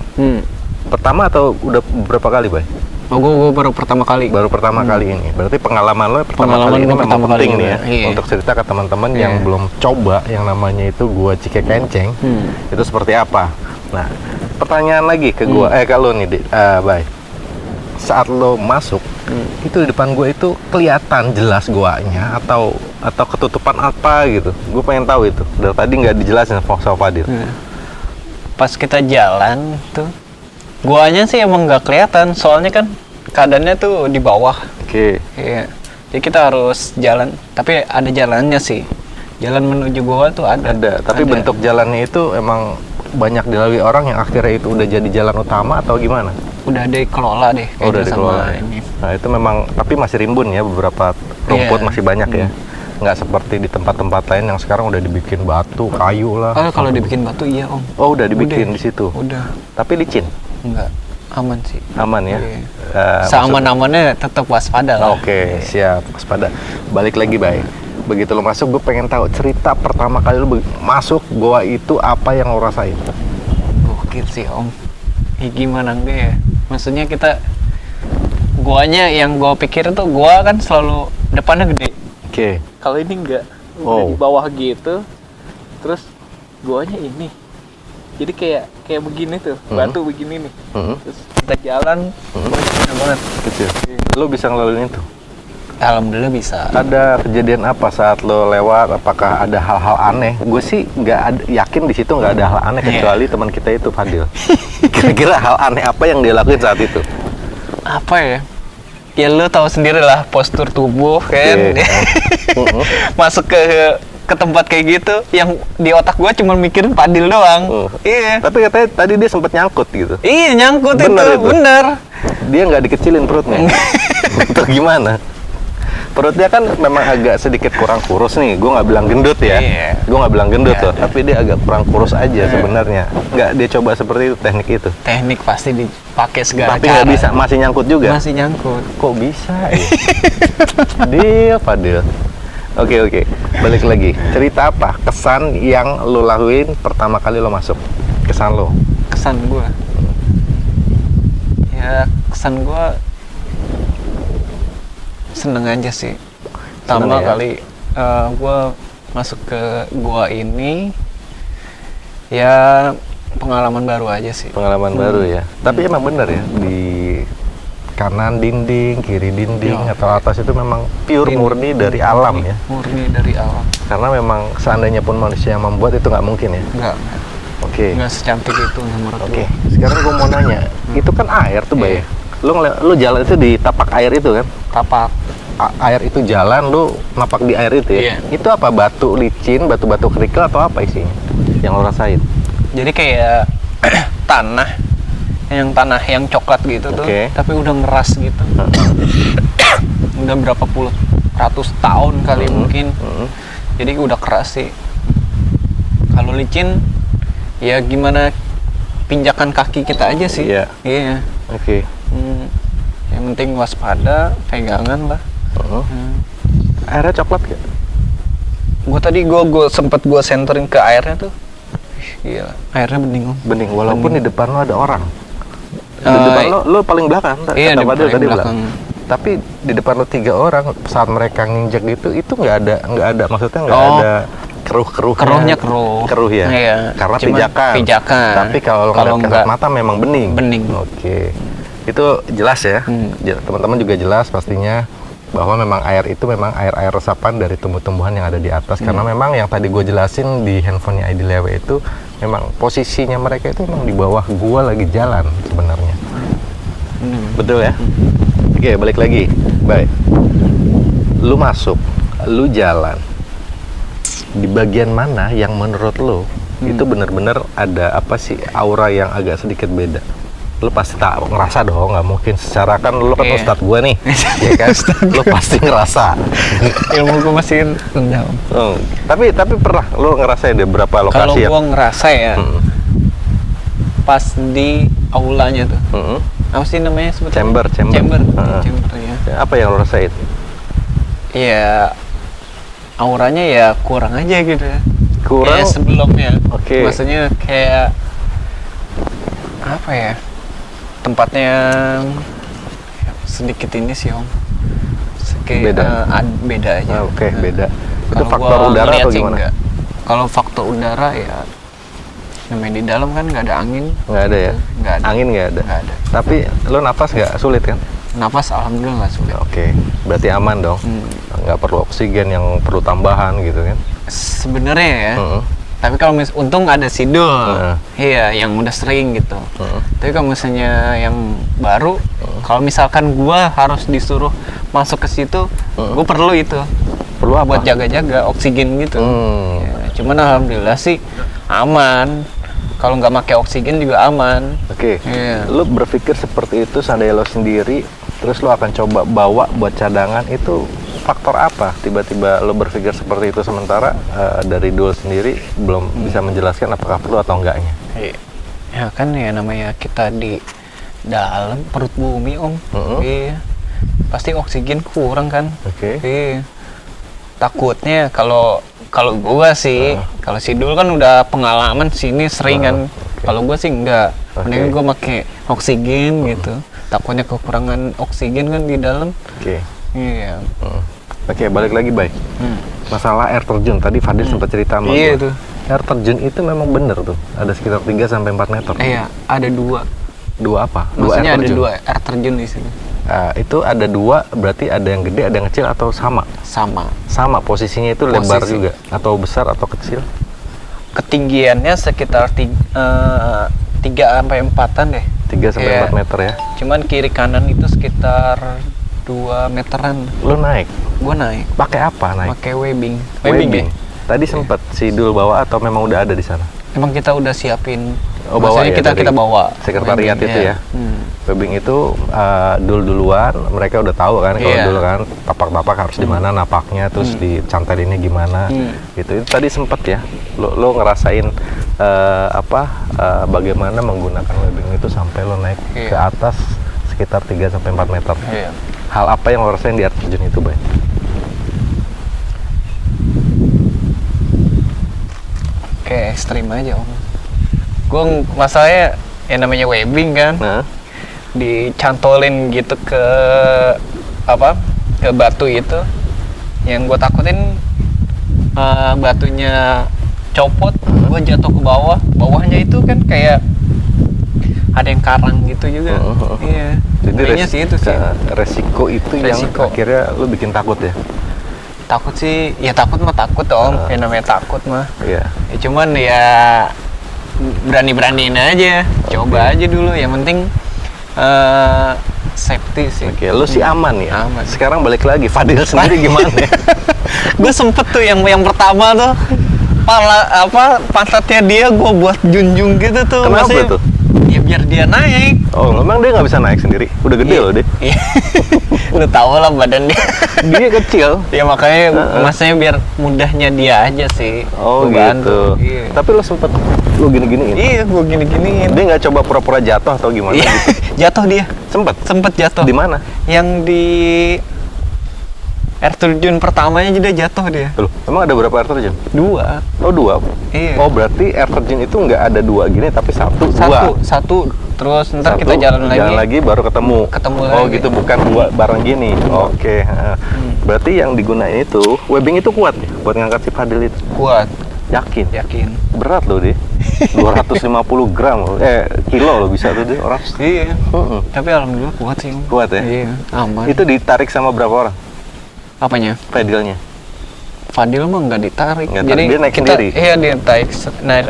Pertama atau udah berapa kali, Bay? Oh, gue baru pertama kali. Baru pertama kali ini. Berarti pengalaman lo pertama kali ini memang penting nih ya. Iya. Untuk cerita ke teman-teman yang belum coba yang namanya itu gua Cikekeceng. Itu seperti apa? Nah, pertanyaan lagi ke gua ke lo nih, Bay. Saat lo masuk, itu di depan gua itu kelihatan jelas guanya atau ketutupan apa gitu. Gue pengen tahu itu. Dari tadi nggak dijelasin sama Fadil. Pas kita jalan tuh, guanya sih emang nggak kelihatan, soalnya kan keadaannya tuh di bawah. Oke. Iya. Jadi kita harus jalan, tapi ada jalannya sih. Jalan menuju gua tuh ada. Tapi bentuk jalannya itu emang banyak dilalui orang yang akhirnya itu udah jadi jalan utama atau gimana? Udah dikelola deh. Oh, udah dikelola. Ini. Nah itu memang, tapi masih rimbun ya, beberapa rumput masih banyak ya. Nggak seperti di tempat-tempat lain yang sekarang udah dibikin batu, kayu lah. Kalau dibikin batu iya Om. Oh udah dibikin di situ. Udah. Tapi licin? Enggak, aman sih. Aman ya. Seaman-amannya tetap waspada lah. Oke, siap, waspada. Balik lagi Bay. Begitu lo masuk, gue pengen tahu cerita pertama kali lo masuk goa itu apa yang lo rasain? Gokil sih Om. Ya gimana enggak ya? Maksudnya guanya yang gua pikir tuh gua kan selalu depannya gede. Oke. Kalau ini enggak, Oh. udah di bawah gitu. Terus guanya ini. Jadi kayak begini tuh, batu begini nih. Terus kita jalan, banyak banget. Kecil. Lo bisa ngelaluin itu? Alhamdulillah bisa. Ada kejadian apa saat lo lewat? Apakah ada hal-hal aneh? Gue sih yakin di situ nggak ada hal aneh kecuali teman kita itu Fadil. Kira-kira hal aneh apa yang dia lakuin saat itu? Apa ya? Ya lo tahu sendiri lah postur tubuh kan. Masuk ke tempat kayak gitu, yang di otak gua cuma mikirin Fadil doang. Iya. Tapi katanya tadi dia sempat nyangkut gitu. Iya nyangkut Bener itu, bener. Dia nggak dikecilin perutnya. Atau gimana? Perutnya kan memang agak sedikit kurang kurus nih. Gue nggak bilang gendut ya. Iya. Gue nggak bilang gendut loh. Tapi dia agak kurang kurus aja sebenarnya. Nggak dia coba seperti itu, teknik itu. Teknik pasti dipakai segala Tapi cara. nggak bisa, masih nyangkut juga. Masih nyangkut. Kok bisa ya? Dia Fadil. Oke. Balik lagi. Cerita apa? Kesan yang lo lakuin pertama kali lo masuk. Kesan lo. Kesan gua. Ya kesan gua seneng aja sih. Pertama ya? kali gua masuk ke gua ini ya pengalaman baru aja sih. Pengalaman baru ya. Tapi emang bener ya, di kanan dinding, kiri dinding, atau atas itu memang pure murni dari alam ya. Murni dari alam. Karena memang seandainya pun manusia yang membuat itu nggak mungkin ya. Enggak. Oke. Enggak secantik itu menurut Oke. gua. Sekarang gue mau nanya, itu kan air tuh, Bay. Lu jalan itu di tapak air itu kan? Tapak. Air itu jalan, lu napak di air itu ya? Iya. Itu apa? Batu licin, batu-batu kerikil atau apa isinya? Yang lo rasain? Jadi kayak tanah yang coklat gitu tuh, Oke. tapi udah ngeras gitu. Udah berapa puluh ratus tahun kali mungkin. Jadi udah keras sih. Kalau licin, ya gimana pinjakan kaki kita aja sih. Iya. Iya. Oke. Yang penting waspada, pegangan lah. Airnya coklat gak? Gue sempet senterin ke airnya tuh. Iya, airnya bening om. Bening, walaupun di depan lo ada orang. Di Eh, depan lo paling belakang, iya, kata di Fadil paling tadi belakang. bilang. Tapi di depan lo 3 orang, saat mereka nginjek itu nggak ada, maksudnya nggak ada Keruhnya keruh. Keruh ya? Iya. Karena Cuman pijakan. Tapi kalau ngeliat kasat nggak, mata memang bening. bening. Oke. Itu jelas ya? Teman-teman juga jelas pastinya bahwa memang air itu memang air resapan dari tumbuh-tumbuhan yang ada di atas. Karena memang yang tadi gue jelasin di handphonenya Aidi Lewe itu memang posisinya mereka itu memang di bawah gua lagi jalan sebenarnya. Betul ya? Oke, balik lagi. Baik. Lu masuk, lu jalan. Di bagian mana yang menurut lu itu benar-benar ada apa sih aura yang agak sedikit beda? Lu pasti tak ngerasa dong, nggak mungkin secara kan lu kan ustadz gua nih, ya kan? Lu pasti ngerasa. Ilmu gue masih rendah om. Tapi pernah lu ngerasain deh berapa Kalau lokasi gue ngerasa ya, pas di aulanya tuh, apa sih namanya sebetulnya? Chamber. Chamber ya. Apa yang lu rasain? Ya auranya ya kurang aja gitu ya. Kurang? Kayak sebelumnya. Oke. Maksudnya kayak apa ya? Tempatnya sedikit ini sih om. Beda? Beda aja. Oke, beda. Itu Kalau faktor gua udara ngeliat atau sih gimana? enggak. Kalau faktor udara ya namanya di dalam kan nggak ada angin. Nggak ada ya? Nggak ada. Angin nggak ada? Nggak ada. Tapi lo nafas nggak sulit kan? Napas alhamdulillah nggak sulit. Oke, berarti aman dong. Nggak perlu oksigen yang perlu tambahan gitu kan? Sebenarnya ya. Tapi kalau untung ada sidul. Iya, yang udah sering gitu. Tapi kalau misalnya yang baru, kalau misalkan gua harus disuruh masuk ke situ, gua perlu itu. Perlu apa? Buat jaga-jaga oksigen gitu. Ya, cuman alhamdulillah sih aman. Kalau nggak pakai oksigen juga aman. Oke. Iya. Lu berpikir seperti itu seandainya lo sendiri, terus lo akan coba bawa buat cadangan, itu faktor apa? Tiba-tiba lo berpikir seperti itu sementara dari Dul sendiri belum bisa menjelaskan apakah perlu atau enggaknya. Ya kan ya namanya kita di dalam perut bumi om. Iya. Pasti oksigen kurang kan. Oke. Iya. Takutnya kalau gua sih, kalau si Dul kan udah pengalaman sini sering kan. Kalau gua sih enggak. Oke. Mendingan gue pakai oksigen gitu. Takutnya kekurangan oksigen kan di dalam. Oke. Iya. Oke, balik lagi, Bay. Masalah air terjun. Tadi Fadil sempat cerita sama Iya gua. tuh. Air terjun itu memang bener tuh. Ada sekitar 3 sampai 4 meter. Iya, ada 2. Dua apa? Maksudnya ada terjun? 2 air terjun di sini. Itu ada 2, berarti ada yang gede, ada yang kecil atau sama? Sama. Sama, posisinya itu lebar Posisi. juga? Atau besar atau kecil? Ketinggiannya sekitar 3 sampai 4-an deh. 3 sampai Iya. 4 meter ya? Cuman kiri kanan itu sekitar 2 meteran. Lu naik? Gua naik Pakai apa naik? pakai webbing. Webbing. Ya? Tadi sempet si Dul bawa atau memang udah ada di sana? Emang kita udah siapin. Oh, bawa Maksudnya ya dari kita bawa sekretariat webbing, itu ya? Webbing itu Dul duluan, mereka udah tahu kan kalau Iya. Dul kan tapak-tapak harus di mana napaknya, terus dicantelinnya gimana, gitu. Itu tadi sempet ya, lo ngerasain bagaimana menggunakan webbing itu sampai lo naik Iya. ke atas sekitar 3 sampai 4 meter. Iya. Hal apa yang lo rasain di air terjun itu, Bay? Kayak ekstrim aja om. Gue masalahnya yang namanya webbing kan, Nah, dicantolin gitu ke ke batu itu. Yang gue takutin batunya copot, gue jatuh ke bawah. Bawahnya itu kan kayak ada yang karang gitu juga. Iya. jadi Intinya sih itu sih. resiko itu Resiko. yang akhirnya lo bikin takut ya? Takut sih, ya takut mah takut om. Yang namanya takut mah. Iya. Ya, cuman ya berani-beraniin aja, coba aja dulu. Yang penting safety sih. Oke, lo sih aman ya. Aman. Sekarang balik lagi, Fadil sendiri gimana? Gue sempet tuh yang pertama tuh pantatnya dia gue buat junjung gitu tuh. Kenapa Maksudnya, tuh? Ya biar dia naik. Oh, memang dia nggak bisa naik sendiri? Udah gede loh dia. Iya. Lu tau lah badan dia. Dia kecil. Ya makanya maksudnya biar mudahnya dia aja sih. Oh Gua gitu. bantu. Iya. Tapi lo sempet lo gini-giniin? Iya, gue gini-giniin. Dia nggak coba pura-pura jatuh atau gimana Iya, gitu? jatuh dia. Sempet Jatuh. di mana? Yang di air terjun pertamanya dia jatuh dia. Loh, emang ada berapa air terjun? 2. Oh, 2. Iya. Oh, berarti air terjun itu nggak ada 2 gini, tapi satu. Satu. Terus ntar Satu, kita jalan lagi. baru ketemu. Oh lagi. gitu, bukan 2 bareng gini. Oke. Berarti yang digunain itu webbing itu kuat ya buat ngangkat si Fadil itu. Kuat, Yakin? yakin. Berat loh dia. 250 gram loh. Kilo loh bisa tuh dia orang. Iya. Heeh. Tapi alhamdulillah kuat sih. Om. Kuat ya? Iya, aman. Itu ditarik sama berapa orang? Apanya? Fadilnya. Fadil mah nggak ditarik. Nggak Jadi tarik, dia naik kita, sendiri? Iya dia naik.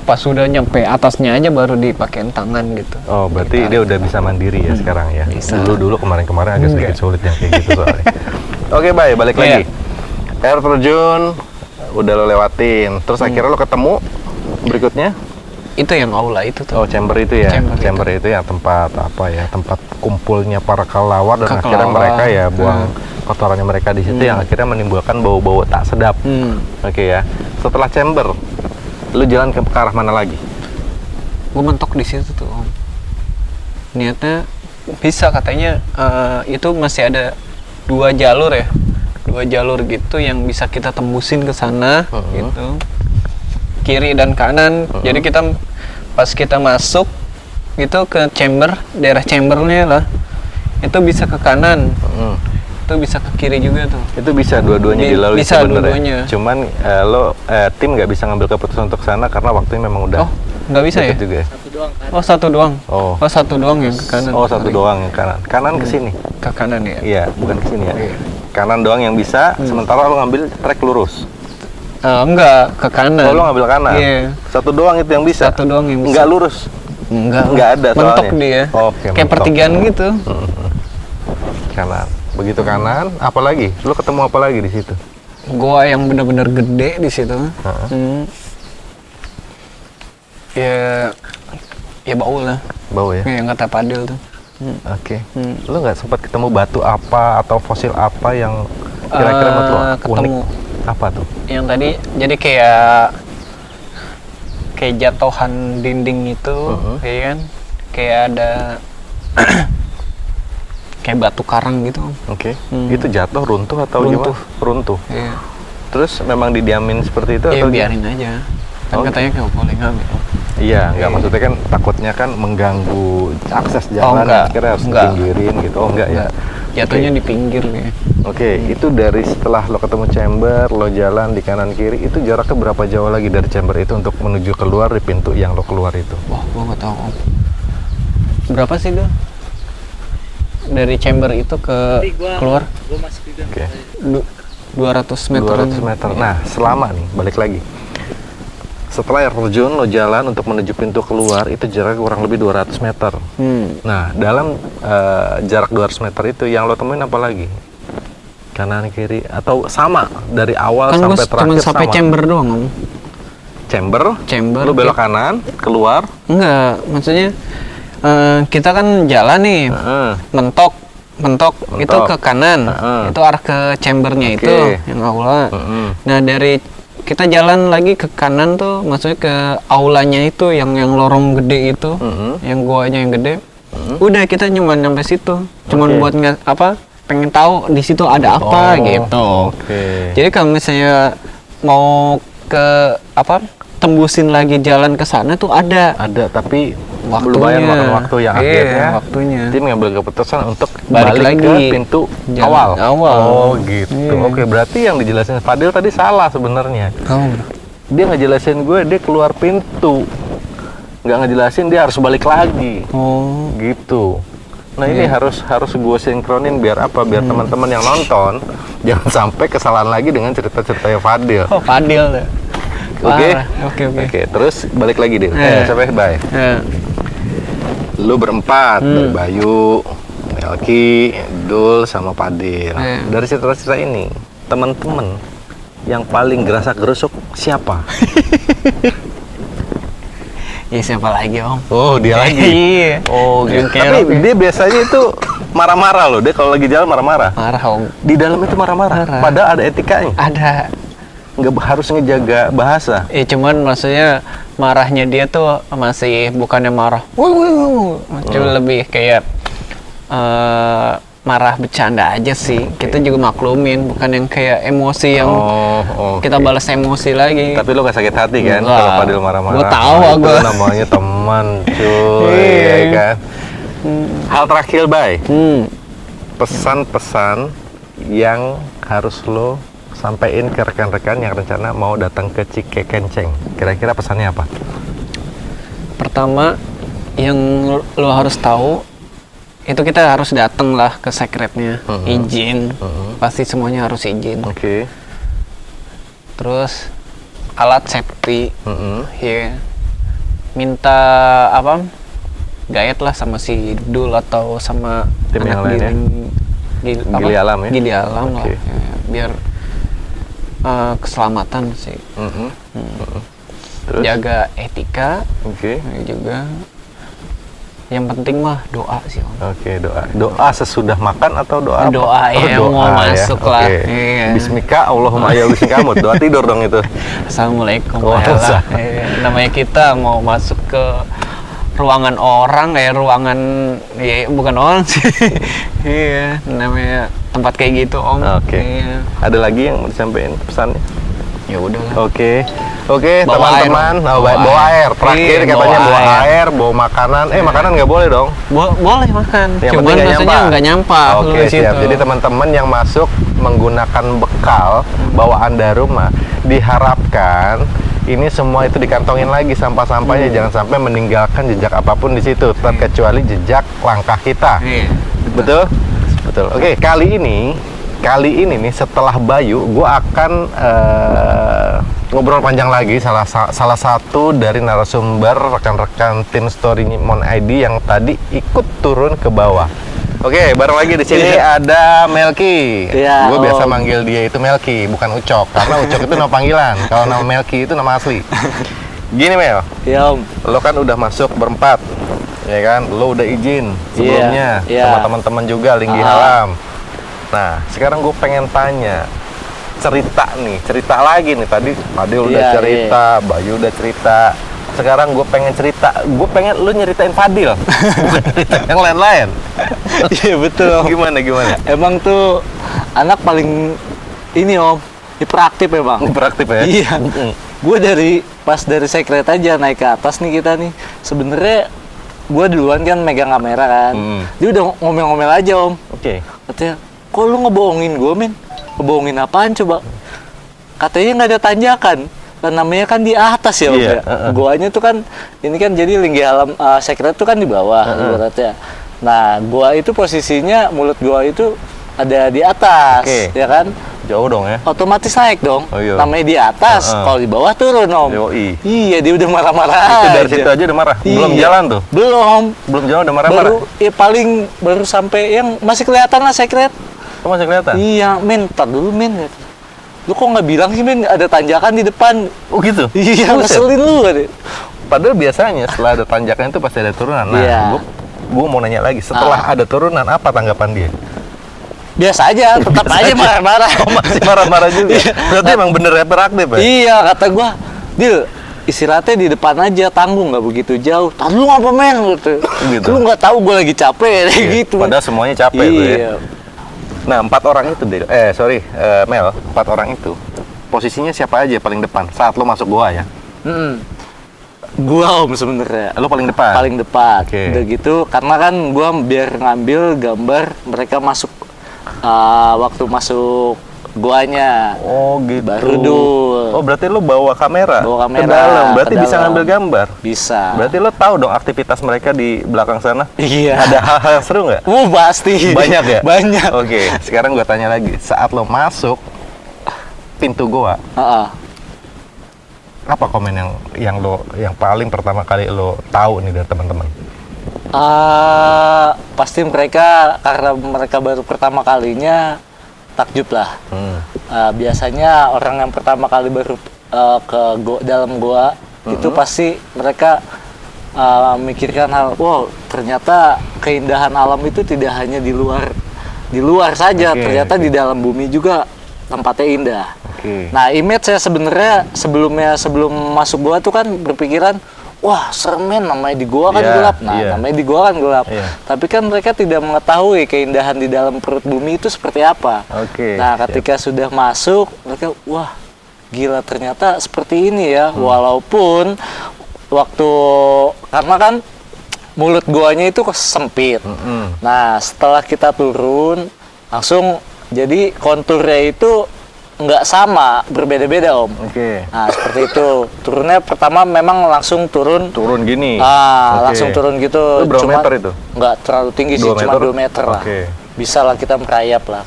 Pas sudah nyampe atasnya aja baru dipakein tangan gitu. Oh, berarti dia udah bisa mandiri ya sekarang ya. Bisa. Dulu kemarin agak sedikit Enggak. sulit yang kayak gitu soalnya. Oke, Bay, balik Iya. lagi. Air terjun udah lo lewatin. Terus akhirnya lo ketemu berikutnya. Itu yang aula itu tuh. Oh, chamber itu ya. Chamber Itu yang tempat tempat kumpulnya para kelelawar dan akhirnya Kelelawar. mereka ya buang kotorannya mereka di situ yang akhirnya menimbulkan bau-bau tak sedap. Oke ya. Setelah chamber, lu jalan ke arah mana lagi? Gue mentok di situ tuh om. Niatnya bisa katanya itu masih ada 2 jalur ya. 2 jalur gitu yang bisa kita tembusin ke sana gitu. Kiri dan kanan. Jadi kita pas kita masuk itu ke chamber, daerah chambernya lah. Itu bisa ke kanan. Itu bisa ke kiri juga tuh. Itu bisa dua-duanya dilalui Bisa sebenarnya. dua-duanya. Cuman tim nggak bisa ngambil keputusan untuk sana karena waktunya memang udah Oh, nggak bisa ya? deket juga ya. Oh, satu doang. Oh. Satu doang yang ke kanan. Oh, satu doang yang kanan. Kanan ke sini. Ke kanan ya. Iya, bukan ke sini ya. Iya. Kanan doang yang bisa, sementara lo ngambil trek lurus. Enggak, ke kanan. Oh, lo ngambil kanan. Iya. Satu doang itu yang bisa. Satu doang yang bisa. Nggak lurus. Nggak ada Mentok soalnya. dia. Oke, Kayak mentok. pertigaan gitu. Kanan. Begitu kanan, apa lagi? Lo ketemu apa lagi di situ? Goa yang benar-benar gede di situ. Ya bau lah. Bau ya? Yang kata Padil tuh. Oke. Lo nggak sempat ketemu batu apa atau fosil apa yang kira-kira menurut lo ketemu. unik? Apa tuh? Yang tadi jadi kayak jatuhan dinding itu, ya kan? Kayak ada kayak batu karang gitu. Oke. Itu jatuh, runtuh atau Runtuh. gimana? Runtuh. Iya. Terus memang didiamin seperti itu Ya atau biarin aja. Kan katanya nggak boleh ngambil. Iya, nggak maksudnya kan takutnya kan mengganggu akses jalan, enggak. akhirnya harus Enggak. dipinggirin gitu. Oh enggak ya? Jatuhnya di pinggir ya. Oke, itu dari setelah lo ketemu chamber, lo jalan di kanan kiri, itu jaraknya berapa jauh lagi dari chamber itu untuk menuju keluar di pintu yang lo keluar itu? Wah, gua nggak tahu Om. Berapa sih Dul? Dari chamber itu ke keluar? Oke. 200 meter. 200 meter. Nah, selama nih, balik lagi. Setelah air terjun, lo jalan untuk menuju pintu keluar, itu jaraknya kurang lebih 200 meter. Nah, dalam jarak 200 meter itu, yang lo temuin apa lagi? Kanan, kiri, atau sama? Dari awal Kan sampai gua cuma terakhir sampai sama? chamber doang Om. Chamber, lo belok kanan, keluar. Enggak, maksudnya kita kan jalan nih, mentok itu ke kanan, itu arah ke chambernya itu yang aula. Nah dari kita jalan lagi ke kanan tuh, maksudnya ke aulanya itu yang lorong gede itu, yang guanya yang gede. Udah kita cuma sampai situ, cuman buat pengen tahu di situ ada apa gitu. Jadi kalau misalnya mau ke tembusin lagi jalan ke sana tuh ada, tapi waktunya. lumayan makan waktu yang akhirnya waktunya. tim ngambil keputusan untuk Balik balik lagi ke pintu jalan awal. Oh gitu. Oke, berarti yang dijelasin Fadil tadi salah sebenarnya. Dia ngejelasin gue dia keluar pintu, nggak ngejelasin dia harus balik lagi. Gitu. Nah ini harus gue sinkronin biar apa? Biar teman-teman yang nonton jangan sampai kesalahan lagi dengan cerita-ceritanya Fadil. Oh Fadil deh. Oke. Terus balik lagi deh. Sampai bye. Lu berempat dari Bayu, Melki, Dul, sama Fadil. Dari cerita-cerita ini, teman-teman yang paling gerasak-gerusuk siapa? Ya siapa lagi Om? Oh dia lagi. Iya. Oh gitu. Tapi dia biasanya itu marah-marah loh. Dia kalau lagi jalan marah-marah. Marah Om. Di dalam itu marah-marah. Padahal ada etikanya. Ada. Nggak harus ngejaga bahasa. Cuman maksudnya marahnya dia tuh masih bukannya marah. Cuma lebih kayak marah bercanda aja sih. Kita juga maklumin, bukan yang kayak emosi yang kita balas emosi lagi. Tapi lo gak sakit hati kan kalau Fadil marah-marah? Gue tahu itu namanya teman cuy, ya kan? Hal terakhir, Bay. Pesan-pesan yang harus lo sampaikan ke rekan-rekan yang rencana mau datang ke Cikekenceng. Kira-kira pesannya apa? Pertama, yang lo harus tahu itu kita harus datang lah ke secretnya, izin, pasti semuanya harus izin. Terus alat safety, minta guide lah sama si Dul atau sama tim yang lainnya. Gili Alam ya? Gili Alam lah, biar keselamatan sih. Terus? Jaga etika, juga. Yang penting mah doa sih Om. Doa. Doa sesudah makan atau doa apa? Doa yang mau masuk lah. Bismika Allahumma ya bismikamut. Doa tidur dong itu. Assalamualaikum. Namanya kita mau masuk ke ruangan orang, ruangan bukan orang sih. Namanya tempat kayak gitu Om. Ada lagi yang mau disampaikan pesannya? Ya udah. Oke, teman-teman, bawa air. Terakhir katanya bawa air, bawa makanan. Makanan nggak boleh dong? Boleh makan. Cuman maksudnya nggak nyampah. Oke, siap. Jadi teman-teman yang masuk menggunakan bekal bawaan dari rumah, diharapkan ini semua itu dikantongin lagi sampah-sampahnya. Jangan sampai meninggalkan jejak apapun di situ, terkecuali jejak langkah kita. Betul? Oke, kali ini nih setelah Bayu, gue akan ngobrol panjang lagi salah satu dari narasumber rekan-rekan tim Story Mon ID yang tadi ikut turun ke bawah. Oke, bareng lagi di sini ada Melki. Gue biasa manggil dia itu Melki, bukan Ucok, karena Ucok itu nama panggilan. Kalau nama Melki itu nama asli. Gini Mel, lo kan udah masuk berempat, ya kan? Lo udah izin sebelumnya sama teman-teman juga Linggi Alam. Nah, sekarang gue pengen tanya cerita lagi nih. Tadi Fadil udah cerita, Bayu udah cerita. Sekarang gue pengen lu nyeritain Fadil, bukan cerita yang lain-lain. Iya betul. Gimana? Emang tuh anak paling ini Om, hiperaktif emang. Hiperaktif ya? Iya. gue pas dari secret aja naik ke atas nih kita nih, sebenarnya gue duluan kan megang kamera kan, dia udah ngomel-ngomel aja om. Oke. Katanya, kok lu ngebohongin gue men? Ngebohongin apaan coba? Katanya nggak ada tanjakan. Kan namanya kan di atas ya om ya. Guanya tuh kan, ini kan jadi linggi alam secret tuh kan di bawah ibaratnya. Nah gua itu posisinya, mulut gua itu ada di atas, ya kan? Jauh dong ya? Otomatis naik dong. Oh, iya. Namanya di atas, kalau di bawah turun om. Yoi. Iya, dia udah marah-marah Itu dari aja. situ aja udah marah? Belum Iya. jalan tuh? Belum jalan udah marah-marah? baru sampai yang masih kelihatan lah secret. Oh, masih kelihatan? Iya, men, tar dulu men. Lu kok nggak bilang sih men, ada tanjakan di depan. Oh gitu? Iya, Buset. ngeselin lu. Padahal biasanya setelah ada tanjakan itu pasti ada turunan. Nah, Iya. gue mau nanya lagi, setelah ada turunan, apa tanggapan dia? Biasa aja, tetap aja marah-marah. Oh, masih marah-marah juga? Berarti emang bener hyperaktif ya? Iya, kata gua, Dil, istirahatnya di depan aja, tanggung nggak begitu jauh. Tar lu ngapa men? Gitu. Lu nggak tahu gua lagi capek, kayak gitu. Padahal semuanya capek tuh ya. Iya. Nah, 4 orang itu, Mel, 4 orang itu, posisinya siapa aja paling depan saat lo masuk gua ya? Gua om sebenarnya. Lo paling depan? Paling depan. Oke. Udah gitu, karena kan gua biar ngambil gambar mereka masuk waktu masuk guanya. Oh gitu. Baru dul. Oh berarti lo bawa kamera? Bawa kamera ke dalam, berarti ke bisa dalam. ngambil gambar? Bisa. Berarti lo tahu dong aktivitas mereka di belakang sana? Iya. Ada hal-hal yang seru nggak? Pasti. Banyak ya? Banyak. Oke, sekarang gua tanya lagi. Saat lo masuk pintu goa, apa komen yang paling pertama kali lo tahu nih dari teman-teman? Pasti mereka, karena mereka baru pertama kalinya, takjub lah. Biasanya orang yang pertama kali baru dalam goa itu pasti mereka mikirkan hal, wow, ternyata keindahan alam itu tidak hanya di luar saja, ternyata di dalam bumi juga tempatnya indah. Nah, image saya sebenarnya sebelum masuk goa tuh kan berpikiran, wah serem men, namanya di goa kan gelap. Nah, namanya di goa kan gelap. Tapi kan mereka tidak mengetahui keindahan di dalam perut bumi itu seperti apa. Nah, ketika sudah masuk, mereka, wah gila ternyata seperti ini ya. Walaupun karena kan mulut goanya itu sempit. Nah, setelah kita turun, langsung jadi konturnya itu nggak sama, berbeda-beda om. Nah seperti itu. Turunnya pertama memang langsung turun gini. Langsung turun gitu. Itu berapa meter itu? Nggak terlalu tinggi sih, cuma 2 meter lah. Bisa lah kita merayap lah.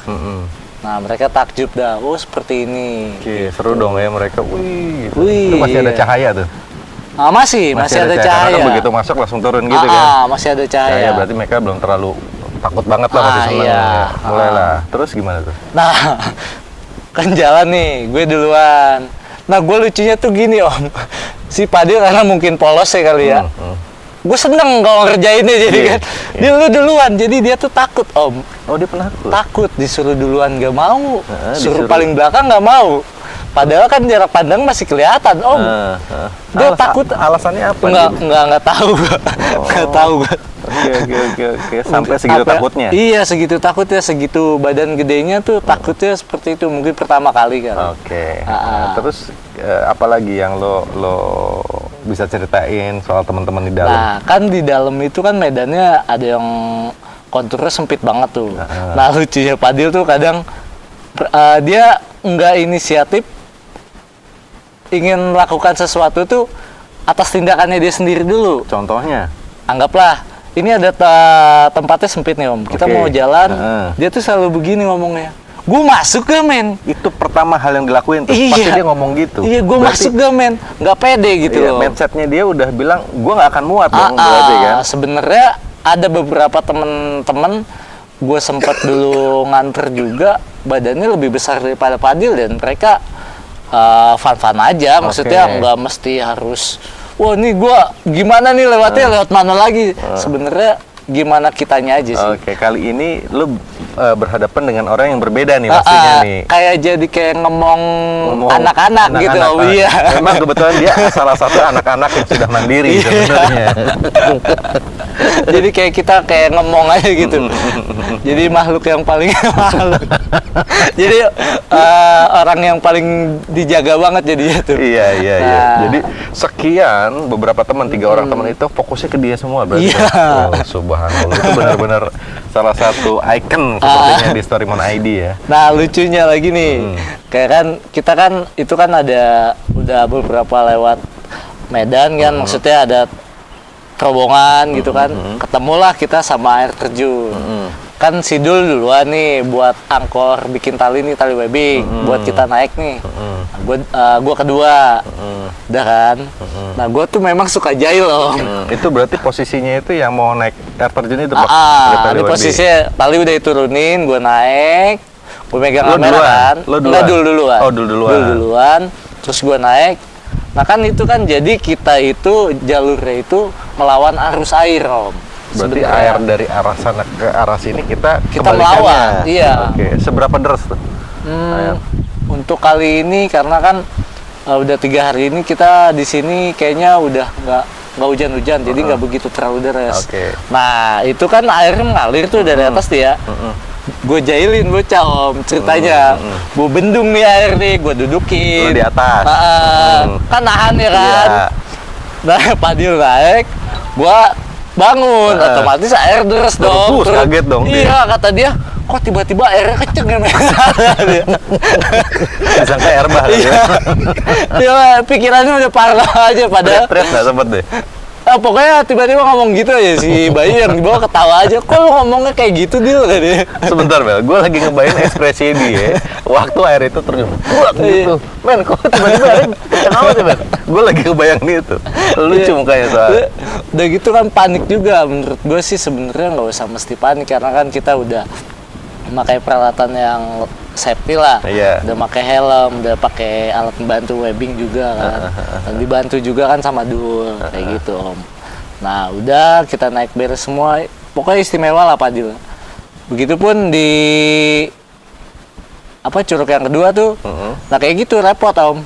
Nah mereka takjub dah, oh seperti ini. Seru dong ya mereka. Wih, gitu. Wih, itu masih ada cahaya tuh? Masih ada cahaya. Karena begitu masuk langsung turun gitu kan? Masih ada cahaya. Berarti mereka belum terlalu takut banget lah, masih seneng ya. Mulailah. Terus gimana tuh? Nah, kan jalan nih, gue duluan. Nah, gue lucunya tuh gini om, si Padil karena mungkin polos ya kali ya. Gue seneng kalau ngerjainnya jadi kan. Dia lu duluan, jadi dia tuh takut om. Oh dia penakut? Takut, disuruh duluan gak mau, suruh disuruh paling belakang gak mau. Padahal kan jarak pandang masih kelihatan om. Dia takut. Alasannya apa? Nggak tahu. Nggak tahu. Oke. Sampai segitu takutnya? Iya, segitu takutnya, segitu badan gedenya tuh takutnya seperti itu. Mungkin pertama kali kan. Terus apa lagi yang lo bisa ceritain soal teman-teman di dalam? Nah, kan di dalam itu kan medannya ada yang konturnya sempit banget tuh. Nah, lucunya Padil tuh kadang dia nggak inisiatif ingin melakukan sesuatu tuh atas tindakannya dia sendiri dulu. Contohnya? Anggaplah ini ada tempatnya sempit nih om, kita mau jalan, dia tuh selalu begini ngomongnya, gue masuk gak men? Itu pertama hal yang dilakuin tuh, pasti dia ngomong gitu. Iya, gue masuk gak men? Nggak pede gitu loh. Mindsetnya dia udah bilang, gue nggak akan muat dong, berarti kan? Sebenarnya ada beberapa temen-temen gue sempat dulu nganter juga, badannya lebih besar daripada Padil dan mereka fun-fun aja, maksudnya nggak mesti harus, wah nih gue gimana nih lewatnya, lewat mana lagi. Sebenarnya gimana kitanya aja sih. Kali ini lu berhadapan dengan orang yang berbeda nih pastinya nih. Kayak jadi kayak ngomong anak-anak gitu. Memang kebetulan dia salah satu anak-anak yang sudah mandiri sebenarnya. Jadi kayak kita kayak ngomong aja gitu. Jadi makhluk yang paling makhluk. Jadi orang yang paling dijaga banget jadinya tuh. Iya. Nah. Jadi sekian beberapa teman, 3 orang teman itu fokusnya ke dia semua berarti. Iya. Oh, subhanallah. Itu benar-benar salah satu icon sepertinya di Storymon ID ya. Nah, lucunya lagi nih. Kayak kan kita kan itu kan udah beberapa lewat Medan kan, maksudnya ada terowongan gitu kan. Ketemulah kita sama air terjun. Kan Sidul duluan nih buat angkor bikin tali nih, tali webbing buat kita naik nih. Gua kedua. Udah kan. Nah, gua tuh memang suka jahil loh. Itu berarti posisinya itu yang mau naik air terjun itu, Pak? Dari tali Ini webbing. posisinya tali udah diturunin, gua naik. Gua megang Lo kamera duluan? kan. Lo Enggak, duluan? duluan. Oh, duluan. Duluan. Terus gua naik. Nah, kan itu kan jadi kita itu jalurnya itu melawan arus air, Om. Berarti Sebenarnya. air dari arah sana ke arah sini kita Kita kebalikannya. melawan, iya. Oke, seberapa deras tuh? Air. Untuk kali ini karena kan udah 3 hari ini kita di sini kayaknya udah nggak hujan-hujan, jadi nggak begitu terlalu deras. Oke. Nah, itu kan air mengalir tuh dari atas tuh ya. Gue jahilin bocah, Om, ceritanya. Gue bendung nih air nih, gue dudukin. Lo di atas. Kan nahan ya kan. Iya. Nah, Padil naik, gua bangun, otomatis air deres dong. Terus kaget dong dia. Iya, kata dia, kok tiba-tiba airnya kenceng ya, Men? Disangka air bah. Iya. Dia pikirannya udah parah aja pada. Teriak nggak sempet deh. Pokoknya tiba-tiba ngomong gitu aja si bayi yang di bawah ketawa aja. Kok lu ngomongnya kayak gitu, Dil? Dia. Sebentar, Mel. Gue lagi ngebayang ekspresi dia waktu air itu terjun. Buak gitu. Men, kok tiba-tiba air kenceng amat ya, Men? Gue lagi ngebayang itu. Lucu mukanya soalnya. Udah gitu kan panik juga. Menurut gue sih sebenarnya nggak usah mesti panik karena kan kita udah memakai peralatan yang safety lah. Iya. Udah pakai helm, udah pakai alat pembantu webbing juga kan. Dan dibantu juga kan sama Dul kayak gitu, Om. Nah, udah kita naik beres semua. Pokoknya istimewa lah, Padil. Begitupun di curug yang kedua tuh. Nah, kayak gitu repot, Om.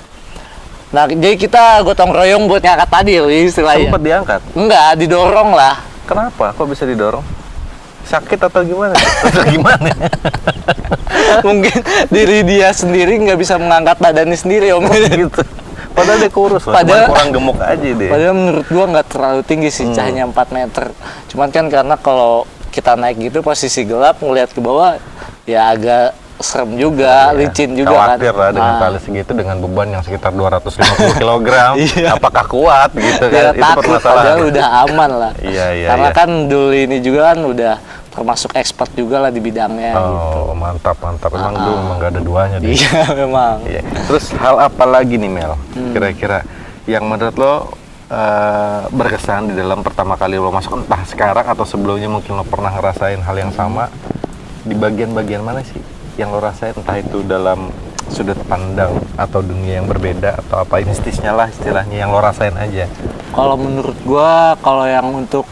Nah, jadi kita gotong royong buat ngangkat Padil istilahnya. Sempet diangkat. Enggak, didorong lah. Kenapa? Kok bisa didorong? Sakit atau gimana? Atau gimana? Mungkin diri dia sendiri nggak bisa mengangkat badannya sendiri, Om. Gitu. Padahal dia kurus lah, Padahal- cuman kurang gemuk aja deh. Padahal menurut gua nggak terlalu tinggi sih, hanya 4 meter. Cuman kan karena kalau kita naik gitu posisi gelap ngelihat ke bawah ya agak serem juga, Iya. licin juga kan. Khawatir lah dengan Nah, tali segitu dengan beban yang sekitar 250 kg. Iya. Apakah kuat gitu ya kan? Itu takut, permasalahan. padahal udah aman lah. Iya. Karena kan dulu ini juga kan udah termasuk expert juga lah di bidangnya gitu. Oh, mantap. Emang dulu emang gak ada duanya deh. Iya memang. Iya. Terus hal apa lagi nih, Mel? Kira-kira yang menurut lo berkesan di dalam pertama kali lo masuk, entah sekarang atau sebelumnya mungkin lo pernah ngerasain hal yang sama, di bagian-bagian mana sih yang lo rasain, entah itu dalam sudut pandang atau dunia yang berbeda atau apa mistisnya lah istilahnya yang lo rasain aja. Kalau menurut gua, kalau yang untuk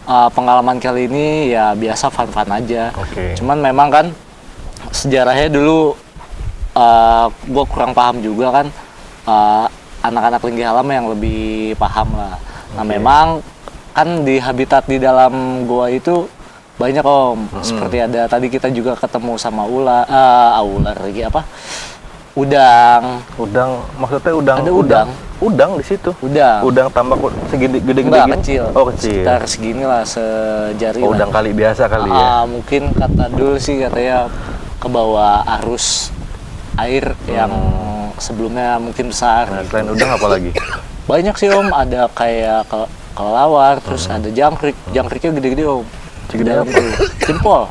pengalaman kali ini ya biasa fun-fun aja. Oke. Cuman memang kan sejarahnya dulu gua kurang paham juga kan, anak-anak Linggi Alam yang lebih paham lah. Nah, Oke. memang kan di habitat di dalam gua itu banyak, Om. Seperti ada tadi kita juga ketemu sama ular lagi apa? Udang. Udang, maksudnya udang. Ada udang. Udang di situ. Udang. Tambak segede gede Enggak, gini. kecil. Oh, kecil. Sekitar segini lah, sejari Oh, lah. udang kali biasa kali ya. Mungkin kata dulu sih katanya ke bawah arus air yang sebelumnya mungkin besar. Nah, gitu. selain udang apa lagi? Banyak sih, Om, ada kayak kelelawar, terus ada jangkrik. Jangkriknya gede-gede, Om. Segede Dalam apa? tuh, jempol.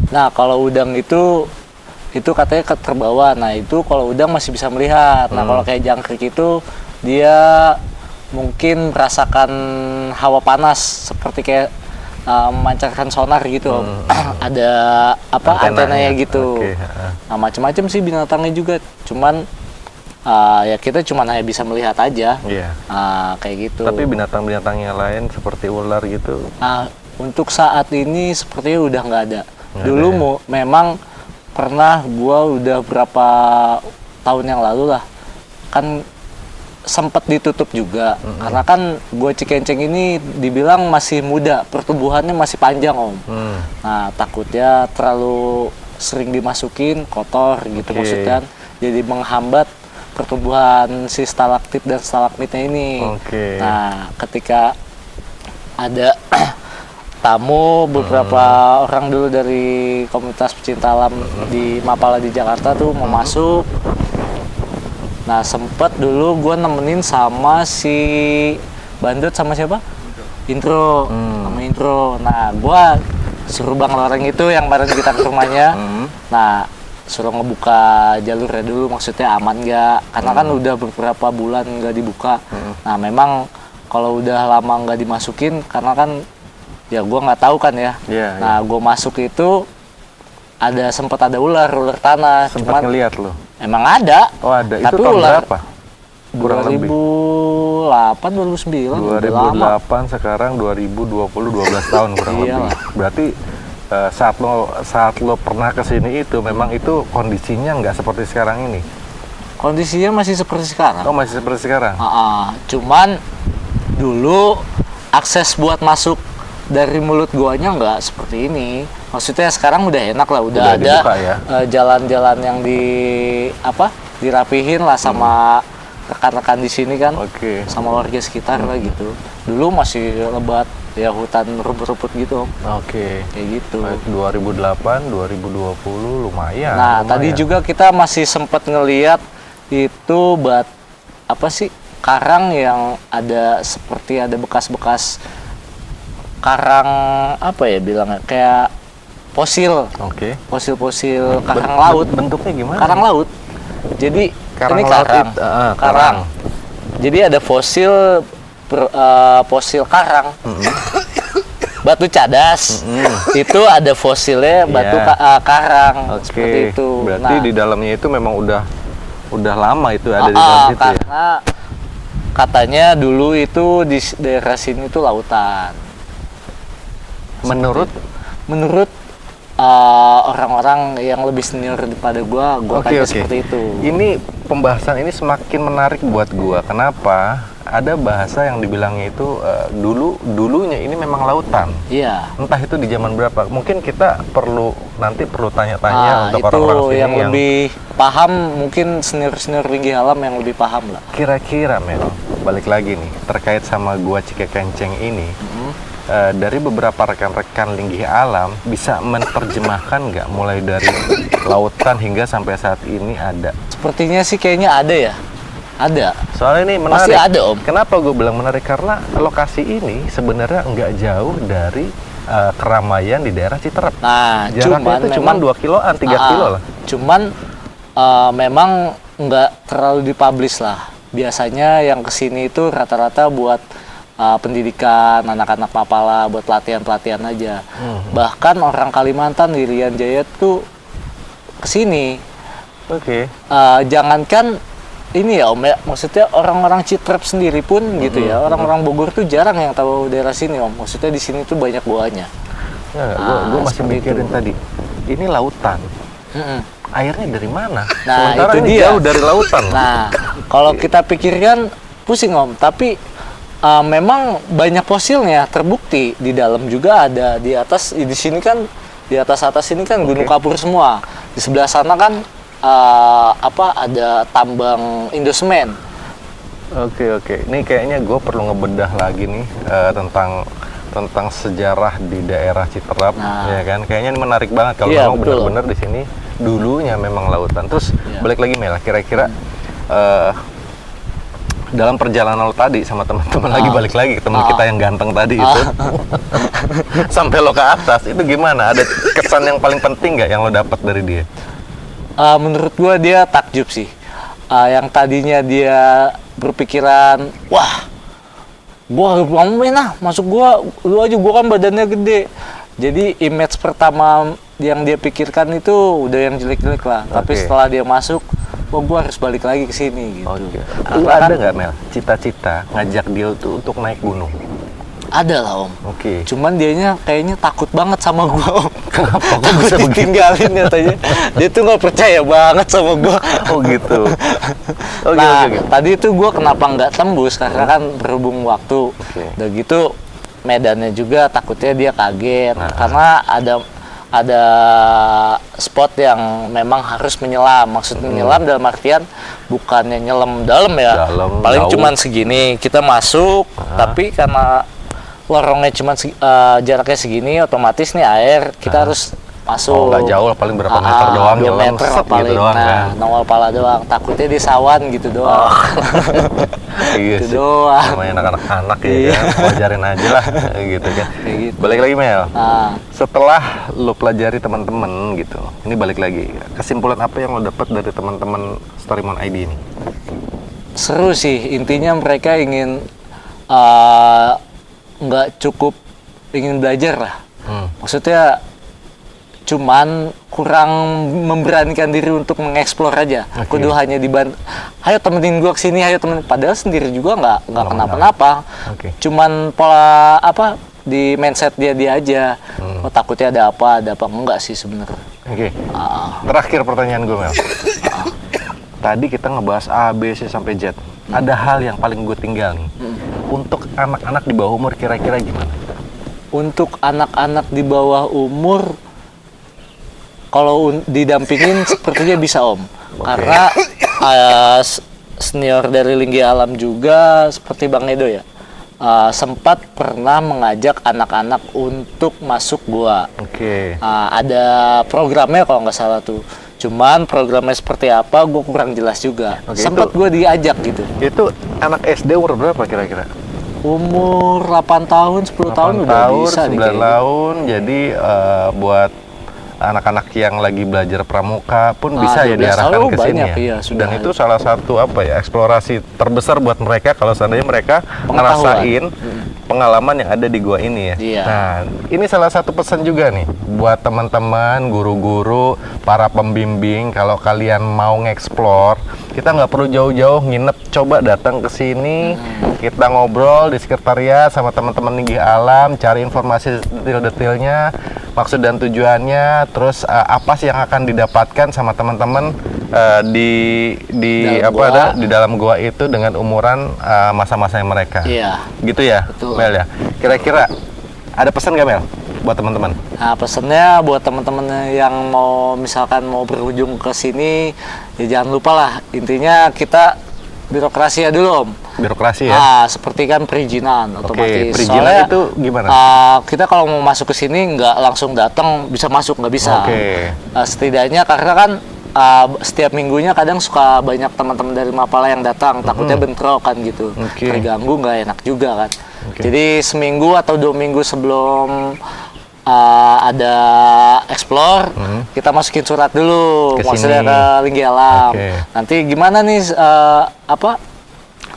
Nah, kalau udang itu katanya terbawa. Nah, itu kalau udang masih bisa melihat. Nah, kalau kayak jangkrik itu dia mungkin merasakan hawa panas seperti kayak memancarkan sonar gitu, Om. Ada apa antenanya gitu. Oke, Nah, macam-macam sih binatangnya juga. Cuman ya kita cuma hanya bisa melihat aja. Iya. Kayak gitu. Tapi binatang-binatang yang lain seperti ular gitu. Untuk saat ini sepertinya udah nggak ada. Nggak Dulu ada ya? memang pernah gua udah berapa tahun yang lalu lah, kan sempat ditutup juga karena kan gua Cikenceng ini dibilang masih muda, pertumbuhannya masih panjang Om. Nah takutnya terlalu sering dimasukin kotor gitu maksudnya, jadi menghambat pertumbuhan si stalaktit dan stalagmitnya ini. Nah ketika ada tamu beberapa orang dulu dari komunitas pecinta alam di Mapala di Jakarta tuh mau masuk. Nah sempet dulu gue nemenin sama si Bandut sama siapa? Intro, sama Intro. Nah gue suruh Bang Loreng itu yang kemarin kita ke rumahnya. Nah suruh ngebuka jalurnya dulu, maksudnya aman nggak? Karena kan udah beberapa bulan nggak dibuka. Nah memang kalau udah lama nggak dimasukin, karena kan ya gue nggak tahu kan ya. Nah gue masuk itu sempat ada ular tanah. Sempat ngeliat lo? Emang ada. Oh ada. Itu tapi tahun ular berapa? Kurang 2008, 2009. 2008 sekarang 2020, 12 tahun kurang lebih. Berarti saat lo pernah kesini itu memang itu kondisinya nggak seperti sekarang ini? Kondisinya masih seperti sekarang. Oh masih seperti sekarang? Cuman dulu akses buat masuk dari mulut guanya nggak seperti ini. Maksudnya sekarang udah enak lah, udah ada dibuka, ya? Jalan-jalan yang dirapihin lah sama rekan-rekan di sini kan, sama warga sekitar lah gitu. Dulu masih lebat ya, hutan rumput-rumput gitu. Kayak gitu. 2008, 2020 lumayan. Nah tadi juga kita masih sempat ngeliat itu karang yang ada seperti ada bekas-bekas karang bilangnya kayak fosil. Fosil-fosil karang laut. Bentuknya gimana? Karang laut. Jadi ini karang. Jadi ada fosil karang. Batu cadas. Itu ada fosilnya batu karang. Seperti itu. Berarti di dalamnya itu memang udah lama itu ada di dalam situ ya. Karena katanya dulu itu di daerah sini itu lautan. Menurut orang-orang yang lebih senior daripada gua tanya seperti itu. Ini pembahasan ini semakin menarik buat gua. Kenapa? Ada bahasa yang dibilangnya itu dulunya ini memang lautan. Iya. Entah itu di zaman berapa. Mungkin kita perlu tanya-tanya untuk orang-orang sini yang lebih paham, mungkin senior tinggi alam yang lebih paham lah. Kira-kira Mel, balik lagi nih terkait sama gua Cikenceng ini. Dari beberapa rekan-rekan linggih alam bisa menerjemahkan nggak mulai dari lautan hingga sampai saat ini ada? Sepertinya sih kayaknya ada ya. Ada. Soalnya ini menarik. Pasti ada Om. Kenapa gue bilang menarik? Karena lokasi ini sebenarnya nggak jauh dari keramaian di daerah Citerep. Nah, jaraknya cuma 2 kiloan, 3 kilo lah. Cuman memang nggak terlalu dipublish lah. Biasanya yang kesini itu rata-rata buat pendidikan anak-anak Mapala, buat pelatihan-pelatihan aja. Bahkan orang Kalimantan di Irian Jaya tuh kesini. Jangankan ini ya Om ya, maksudnya orang-orang Citerep sendiri pun gitu ya, orang-orang Bogor tuh jarang yang tahu daerah sini Om. Maksudnya di sini tuh banyak goanya. Gue masih mikirin tadi, ini lautan. Airnya dari mana? Nah, sementara itu ini dia. jauh dari lautan. Nah, kalau kita pikirkan pusing Om, tapi memang banyak fosilnya terbukti di dalam juga ada di atas di sini kan di atas ini kan gunung kapur semua. Di sebelah sana kan ada tambang Indosemen. Ini kayaknya gue perlu ngebedah lagi nih tentang sejarah di daerah Citerep, ya kan? Kayaknya ini menarik banget kalau memang benar-benar di sini dulunya memang lautan. Terus balik lagi Mel, kira-kira dalam perjalanan lo tadi sama teman-teman balik lagi ke teman kita yang ganteng tadi itu sampai lo ke atas itu gimana? Ada kesan yang paling penting nggak yang lo dapat dari dia? Menurut gua dia takjub sih. Yang tadinya dia berpikiran, wah, gua ngomongin masuk lu aja, gua kan badannya gede. Jadi image pertama yang dia pikirkan itu udah yang jelek-jelek lah. Tapi setelah dia masuk, gue harus balik lagi ke sini gitu. Lu ada nggak Mel cita-cita ngajak dia tuh untuk naik gunung? Ada lah Om. Oke. Cuman dianya kayaknya takut banget sama gua Om. Kenapa? Kok Takut bisa begitu? ditinggalin katanya. Dia tuh nggak percaya banget sama gua. Oh gitu. Oke, Nah, oke, oke. tadi itu gua kenapa nggak tembus karena kan berhubung waktu. Oke. Udah gitu medannya juga takutnya dia kaget Nah. karena ada spot yang memang harus menyelam. Maksud menyelam dalam artian bukannya nyelam dalam ya. Dalam, Paling jauh. cuman segini. Kita masuk, tapi karena lorongnya cuman jaraknya segini, otomatis nih air kita harus masuk. Oh, nggak jauh lah, paling berapa meter doang 2 nyelam, meter set paling. gitu doang Nah, kan. nongol pala doang. Takutnya di sawan gitu doang. Iya Itu sih. doang. Namanya anak-anak ya Iya. kan, wajarin aja lah gitu kan. Kayak gitu. Balik lagi Mel. Nah, Setelah lo pelajari teman-teman gitu, ini balik lagi. Kesimpulan apa yang lo dapat dari teman-teman Storymon ID ini? seru sih. Intinya mereka ingin nggak cukup ingin belajar lah. Maksudnya cuman kurang memberanikan diri untuk mengeksplor aja. Oke. Kudu hanya ayo temenin gua kesini, ayo temenin. Padahal sendiri juga nggak kenapa-napa. Oke. Cuman pola apa di mindset dia aja. Oh, takutnya ada apa enggak sih sebenarnya. Oke. Terakhir pertanyaan gue Mel. Tadi kita ngebahas A, B, C sampai Z. Ada hal yang paling gue tinggal nih. Untuk anak-anak di bawah umur kira-kira gimana? Untuk anak-anak di bawah umur, kalau didampingin sepertinya bisa Om. Karena senior dari Linggi Alam juga seperti Bang Edo ya, sempat pernah mengajak anak-anak untuk masuk gua. Oke. Ada programnya kalau nggak salah tuh. Cuman programnya seperti apa gue kurang jelas juga. Oke, Sempat itu- gue diajak gitu. Itu anak SD umur berapa kira-kira? Umur 8 tahun, 10 tahun 8 udah tahun, bisa 9 nih kayaknya. tahun. Jadi buat anak-anak yang lagi belajar pramuka pun bisa ya 12 diarahkan tahun ke sini banyak, ya. iya, sudah Dan ada. itu salah satu apa ya, eksplorasi terbesar buat mereka kalau seandainya mereka Pengetahuan. ngerasain pengalaman yang ada di gua ini ya. Iya. Nah, ini salah satu pesan juga nih buat teman-teman, guru-guru, para pembimbing, kalau kalian mau ngeksplor, kita nggak perlu jauh-jauh nginep, coba datang ke sini, kita ngobrol di sekretariat sama teman-teman Linggi Alam, cari informasi detail-detailnya, maksud dan tujuannya, terus apa sih yang akan didapatkan sama teman-teman di Dalam apa gua. ada di dalam gua itu dengan umuran masa-masa mereka. Iya. Gitu ya, Betul. Mel ya. Kira-kira ada pesan nggak Mel buat teman-teman? Nah, pesannya buat teman-teman yang mau misalkan mau berujung ke sini, ya jangan lupa lah. Intinya kita birokrasi ya dulu Om. Birokrasi ya. Nah, seperti kan perizinan otomatis. perizinan Soalnya, itu gimana? Kita kalau mau masuk ke sini nggak langsung datang bisa masuk, nggak bisa. Oke. Setidaknya karena kan setiap minggunya kadang suka banyak teman-teman dari Mapala yang datang, takutnya bentrok kan gitu. Oke. Terganggu nggak enak juga kan. Oke. Jadi seminggu atau 2 minggu sebelum ada explore, kita masukin surat dulu, Ke maksudnya sini. ke Linggi Alam. Oke. Nanti gimana nih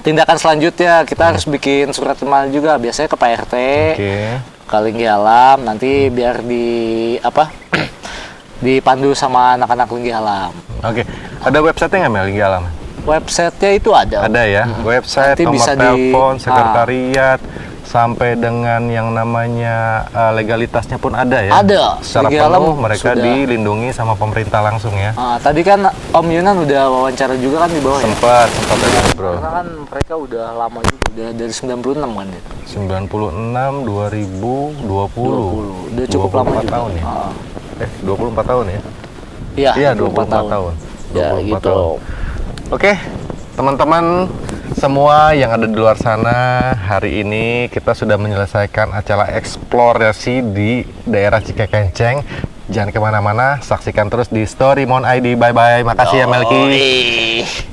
tindakan selanjutnya, kita harus bikin surat email juga, biasanya ke Pak RT, Oke. ke Linggi Alam, nanti biar dipandu sama anak-anak Linggi Alam. Oke. Ada website-nya nggak Mel Linggi Alam? Website-nya itu ada. Ada ya. Website, Nanti nomor bisa telepon, sekretariat, sampai dengan yang namanya legalitasnya pun ada ya. Ada. Secara Linggi penuh Alam mereka sudah. dilindungi sama pemerintah langsung ya. Tadi kan Om Yunan udah wawancara juga kan di bawah ya? Sempat ada bro. Karena kan mereka udah lama juga, udah dari 96 kan dia. 96 2020. Udah cukup lama 24 juga. tahun ya. 24 tahun ya. Iya, Iya, 24 tahun. Ya 24 gitu. tahun. Oke, teman-teman semua yang ada di luar sana, hari ini kita sudah menyelesaikan acara eksplorasi di daerah Cikekenceng. Jangan kemana-mana, saksikan terus di Storymon ID. Bye-bye. Makasih ya Melki. Yoi.